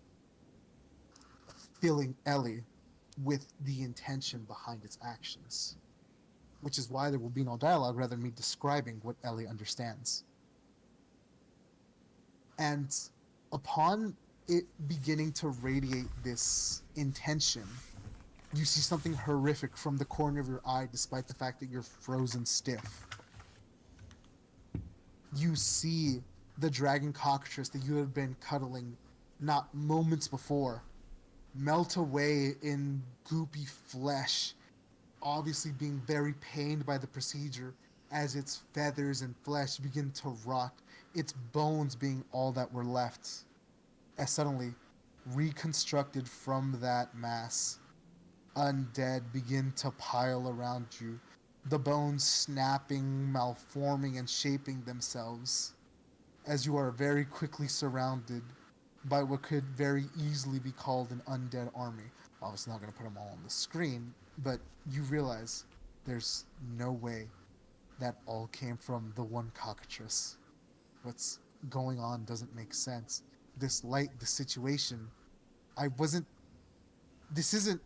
Filling Ellie with the intention behind its actions. Which is why there will be no dialogue rather than me describing what Ellie understands. And upon it beginning to radiate this intention, you see something horrific from the corner of your eye despite the fact that you're frozen stiff. You see the dragon cockatrice that you had been cuddling not moments before melt away in goopy flesh, obviously being very pained by the procedure as its feathers and flesh begin to rot, its bones being all that were left. As suddenly, reconstructed from that mass, undead begin to pile around you, the bones snapping, malforming, and shaping themselves as you are very quickly surrounded by what could very easily be called an undead army. Obviously, not going to put them all on the screen, but you realize there's no way that all came from the one cockatrice. What's going on doesn't make sense. This light, the situation, I wasn't. This isn't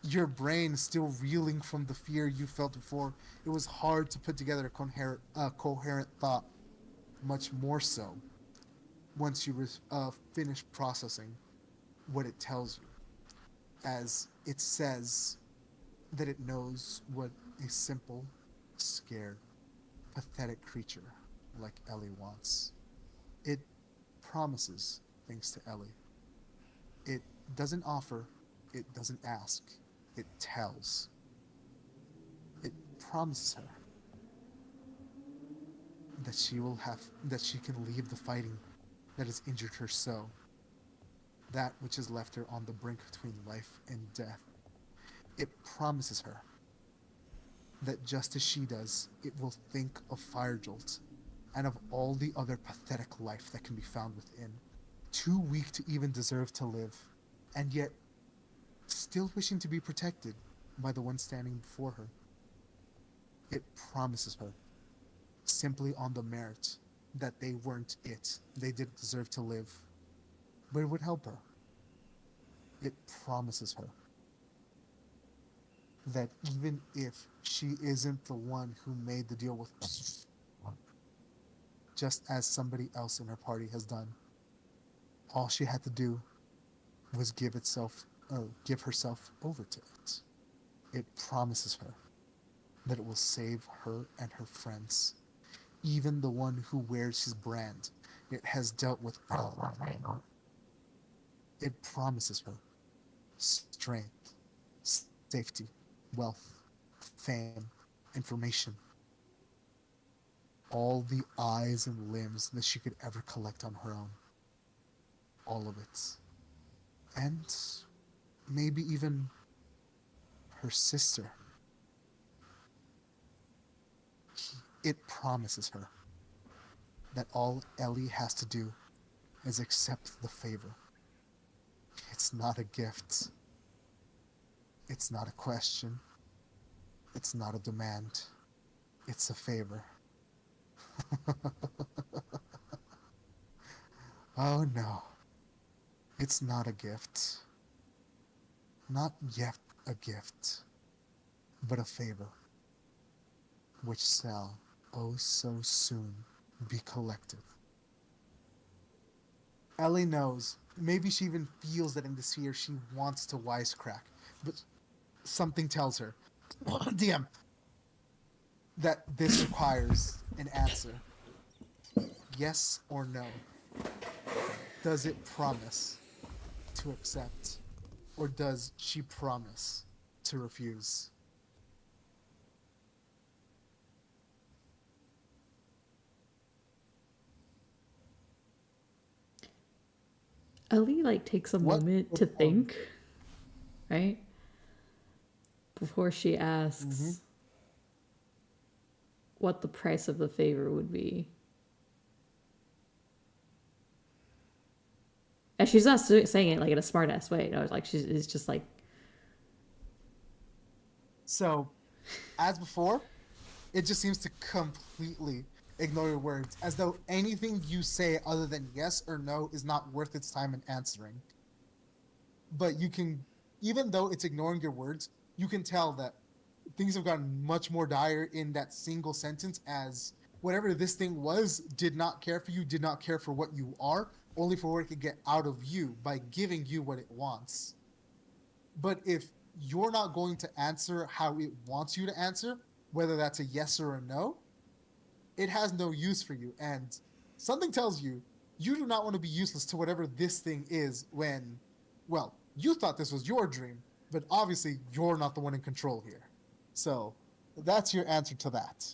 your brain still reeling from the fear you felt before. It was hard to put together a coherent thought, much more so once you finish processing what it tells you. As it says that it knows what a simple, scared, pathetic creature like Ellie wants. It promises things to Ellie. It doesn't offer, it doesn't ask, it tells. It promises her that she can leave the fighting that has injured her so, that which has left her on the brink between life and death. It promises her that just as she does, it will think of Firejolt and of all the other pathetic life that can be found within, too weak to even deserve to live, and yet still wishing to be protected by the one standing before her. It promises her, simply on the merit that they weren't it, they didn't deserve to live, but it would help her. It promises her that even if she isn't the one who made the deal with just as somebody else in her party has done, all she had to do was give herself over to it. It promises her that it will save her and her friends, even the one who wears his brand. It has dealt with. It promises her strength, safety, wealth, fame, information, all the eyes and limbs that she could ever collect on her own. All of it. And maybe even her sister. It promises her that all Ellie has to do is accept the favor. It's not a gift. It's not a question. It's not a demand. It's a favor. Oh no. It's not a gift. Not yet a gift, but a favor, which shall, oh so soon, be collective. Ellie knows, maybe she even feels that in this fear she wants to wisecrack, but something tells her, DM, that this requires an answer. Yes or no? Does it promise to accept, or does she promise to refuse? Ellie takes a moment to think, right? Before she asks what the price of the favor would be. And she's not saying it in a smart ass way. No, it's just like. So, as before, it just seems to completely ignore your words, as though anything you say other than yes or no is not worth its time in answering. But you can, even though it's ignoring your words, you can tell that things have gotten much more dire in that single sentence, as whatever this thing was did not care for you, did not care for what you are, only for what it could get out of you by giving you what it wants. But if you're not going to answer how it wants you to answer, whether that's a yes or a no, it has no use for you. And something tells you you do not want to be useless to whatever this thing is when, well, you thought this was your dream, but obviously you're not the one in control here. So that's your answer to that.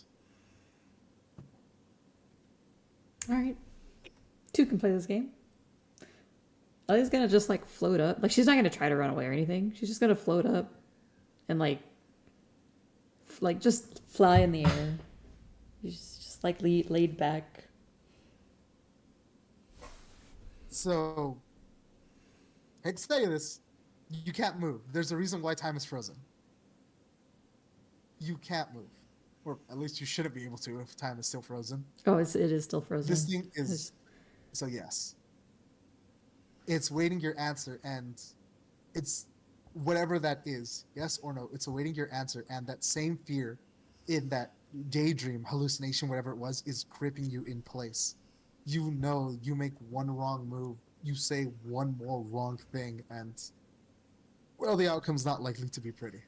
All right. Two can play this game. Ellie's gonna just float up. She's not gonna try to run away or anything. She's just gonna float up and like just fly in the air. You just like laid back. So, hate to tell you this, you can't move. There's a reason why time is frozen. You can't move, or at least you shouldn't be able to if time is still frozen. Oh, it is still frozen. This thing is so yes. It's waiting your answer, and it's whatever that is, yes or no. It's awaiting your answer, and that same fear in that daydream, hallucination, whatever it was, is gripping you in place. You know, you make one wrong move, you say one more wrong thing, and well, the outcome's not likely to be pretty.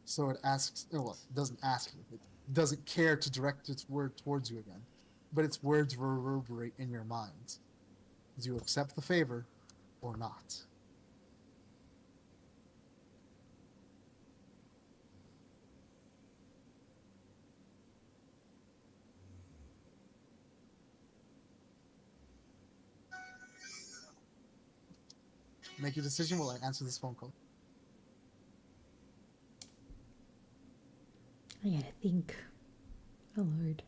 So it asks, well, it doesn't ask you, it doesn't care to direct its word towards you again, but its words reverberate in your mind. Do you accept the favor or not? Make your decision while I answer this phone call. I gotta think. Oh Lord.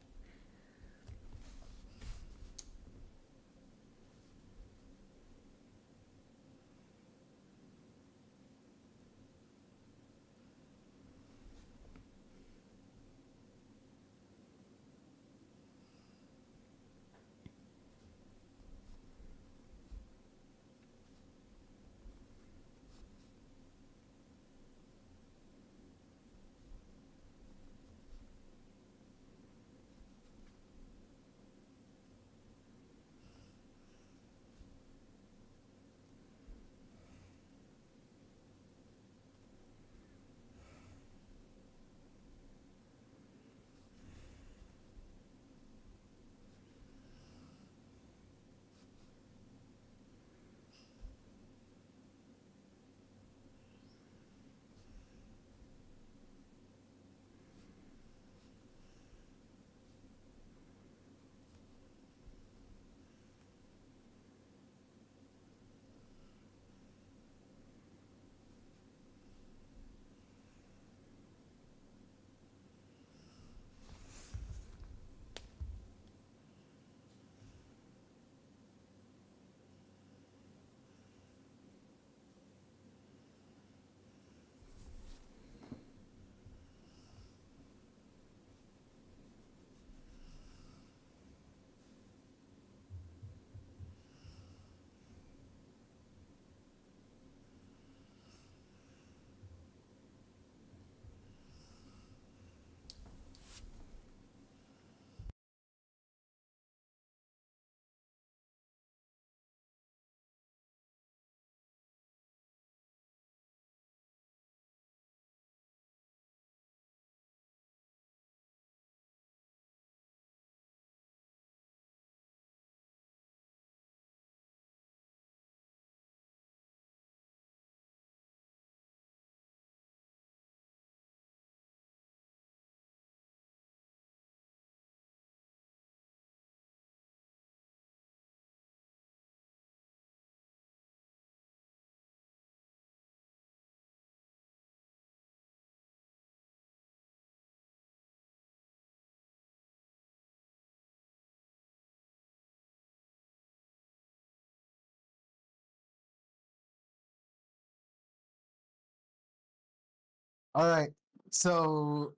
All right. So,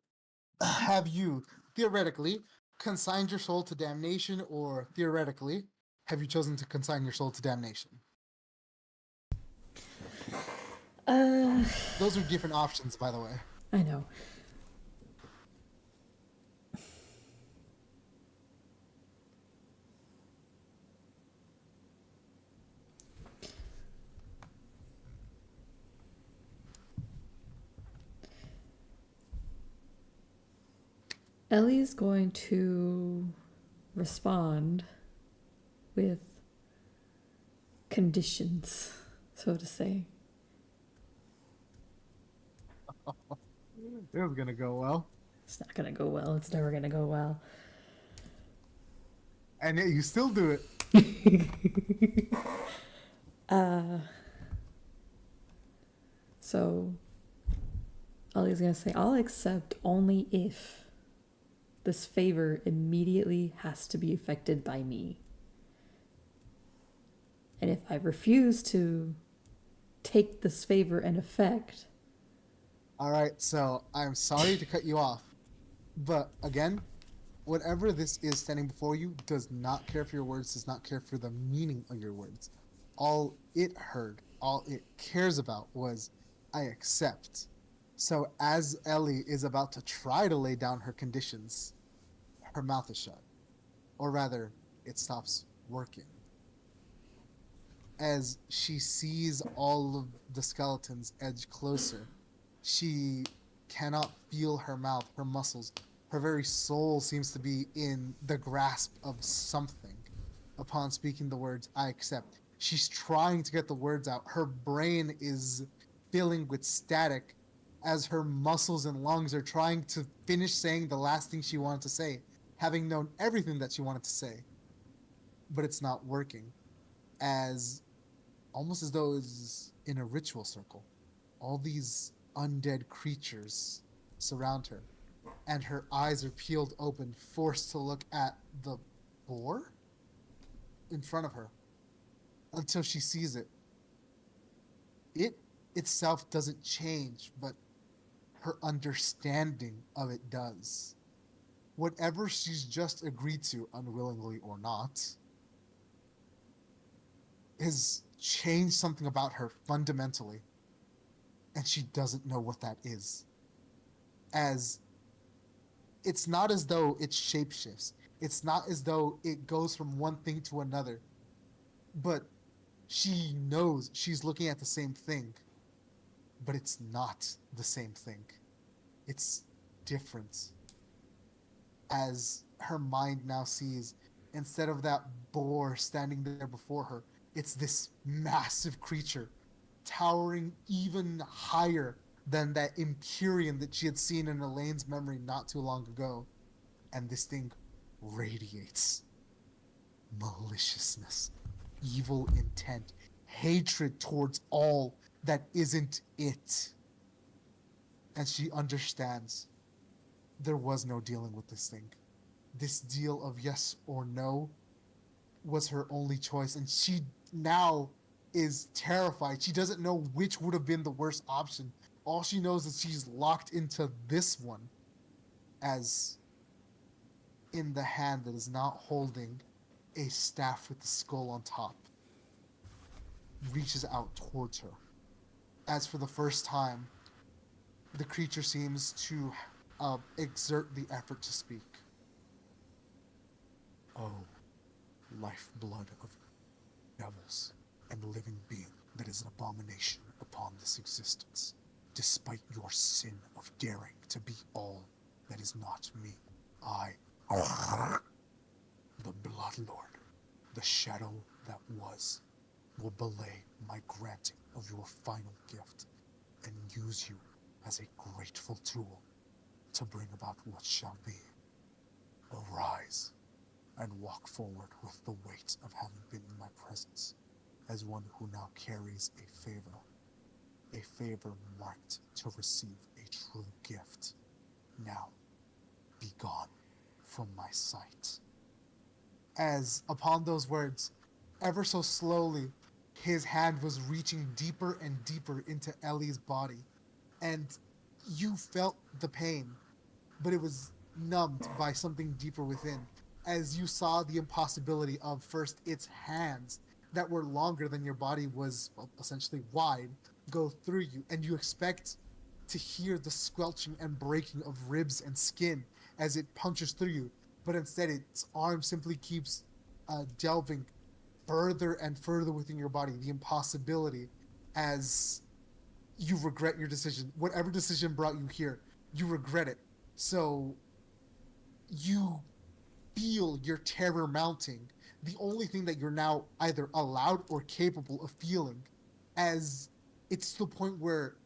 have you theoretically consigned your soul to damnation, or theoretically, have you chosen to consign your soul to damnation? Uh, Those are different options, by the way. I know. Ellie's going to respond with conditions, so to say. It was gonna go well, It's not gonna go well. It's never gonna go well. and yet you still do it. So Ollie's gonna say, I'll accept only if this favor immediately has to be affected by me. And if I refuse to take this favor and effect, All right, so I'm sorry to cut you off, but again, whatever this is standing before you does not care for your words, does not care for the meaning of your words. All it heard, all it cares about was, I accept. So as Ellie is about to try to lay down her conditions, her mouth is shut. Or rather, it stops working. As she sees all of the skeletons edge closer, she cannot feel her mouth, her muscles. Her very soul seems to be in the grasp of something. Upon speaking the words, I accept, she's trying to get the words out. Her brain is filling with static as her muscles and lungs are trying to finish saying the last thing she wanted to say, having known everything that she wanted to say. But it's not working. As almost as though it's in a ritual circle. All these undead creatures surround her, and her eyes are peeled open, forced to look at the boar in front of her until she sees it. It itself doesn't change, but her understanding of it does. Whatever she's just agreed to, unwillingly or not, has changed something about her fundamentally, and she doesn't know what that is. As it's not as though it shapeshifts, it's not as though it goes from one thing to another, but she knows she's looking at the same thing, but it's not the same thing. It's different. As her mind now sees, instead of that boar standing there before her, it's this massive creature, towering even higher than that Empyrean that she had seen in Elaine's memory not too long ago. And this thing radiates maliciousness, evil intent, hatred towards all that isn't it. And she understands there was no dealing with this thing. This deal of yes or no was her only choice, and she now is terrified. She doesn't know which would have been the worst option. All she knows is she's locked into this one, as in the hand that is not holding a staff with the skull on top reaches out towards her. As for the first time, the creature seems to exert the effort to speak. Oh, lifeblood of devils and living being that is an abomination upon this existence, despite your sin of daring to be all that is not me, I, the Blood Lord, the shadow that was, will belay my granting of your final gift and use you as a grateful tool to bring about what shall be. Arise and walk forward with the weight of having been in my presence as one who now carries a favor marked to receive a true gift. Now, be gone from my sight. As upon those words, ever so slowly, his hand was reaching deeper and deeper into Ellie's body, and you felt the pain, but it was numbed by something deeper within, as you saw the impossibility of first its hands that were longer than your body was, well, essentially wide, go through you, and you expect to hear the squelching and breaking of ribs and skin as it punches through you, but instead its arm simply keeps delving further and further within your body, the impossibility, as you regret your decision. Whatever decision brought you here, you regret it. So you feel your terror mounting, the only thing that you're now either allowed or capable of feeling, as it's to the point where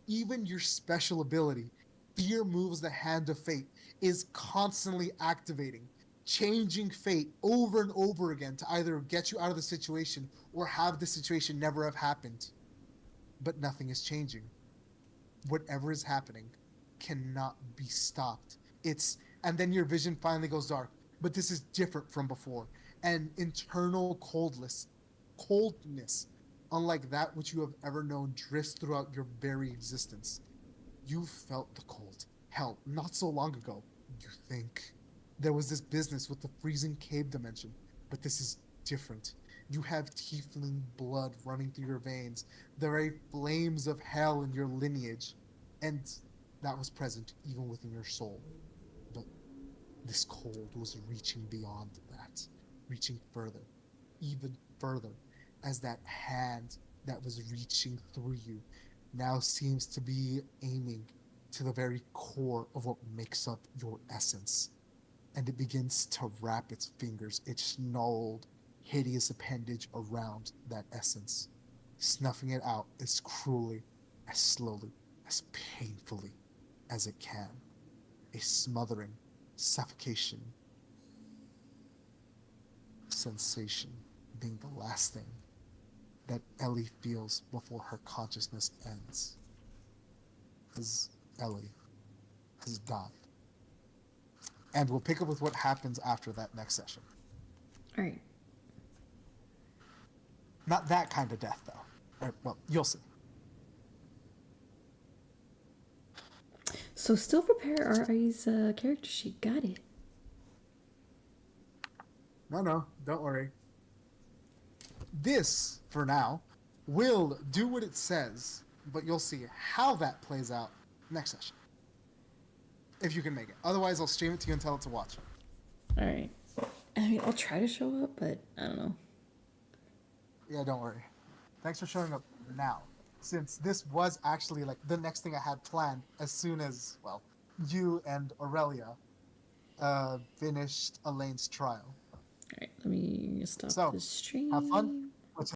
even your special ability, Fear Moves the Hand of Fate, is constantly activating, changing fate over and over again to either get you out of the situation or have the situation never have happened. but nothing is changing. Whatever is happening cannot be stopped. And then your vision finally goes dark. But this is different from before. An internal coldness, unlike that which you have ever known, drifts throughout your very existence. You felt the cold. Hell, not so long ago, you think. There was this business with the freezing cave dimension, but this is different. You have tiefling blood running through your veins, the very flames of hell in your lineage, and that was present even within your soul. But this cold was reaching beyond that, reaching further, even further, as that hand that was reaching through you now seems to be aiming to the very core of what makes up your essence. And it begins to wrap its fingers, its gnarled, hideous appendage around that essence, snuffing it out as cruelly, as slowly, as painfully as it can. A smothering, suffocation sensation being the last thing that Ellie feels before her consciousness ends. Because Ellie has died. And we'll pick up with what happens after that next session. All right. Not that kind of death, though. Well, you'll see. So still prepare Ari's character sheet. Got it. No, don't worry. This, for now, will do what it says, but you'll see how that plays out next session. If you can make it. Otherwise, I'll stream it to you and tell it to watch. All right. I mean, I'll try to show up, but I don't know. Yeah, don't worry. Thanks for showing up now, since this was actually like the next thing I had planned as soon as, well, you and Aurelia finished Elaine's trial. All right, let me stop So, the stream. have fun.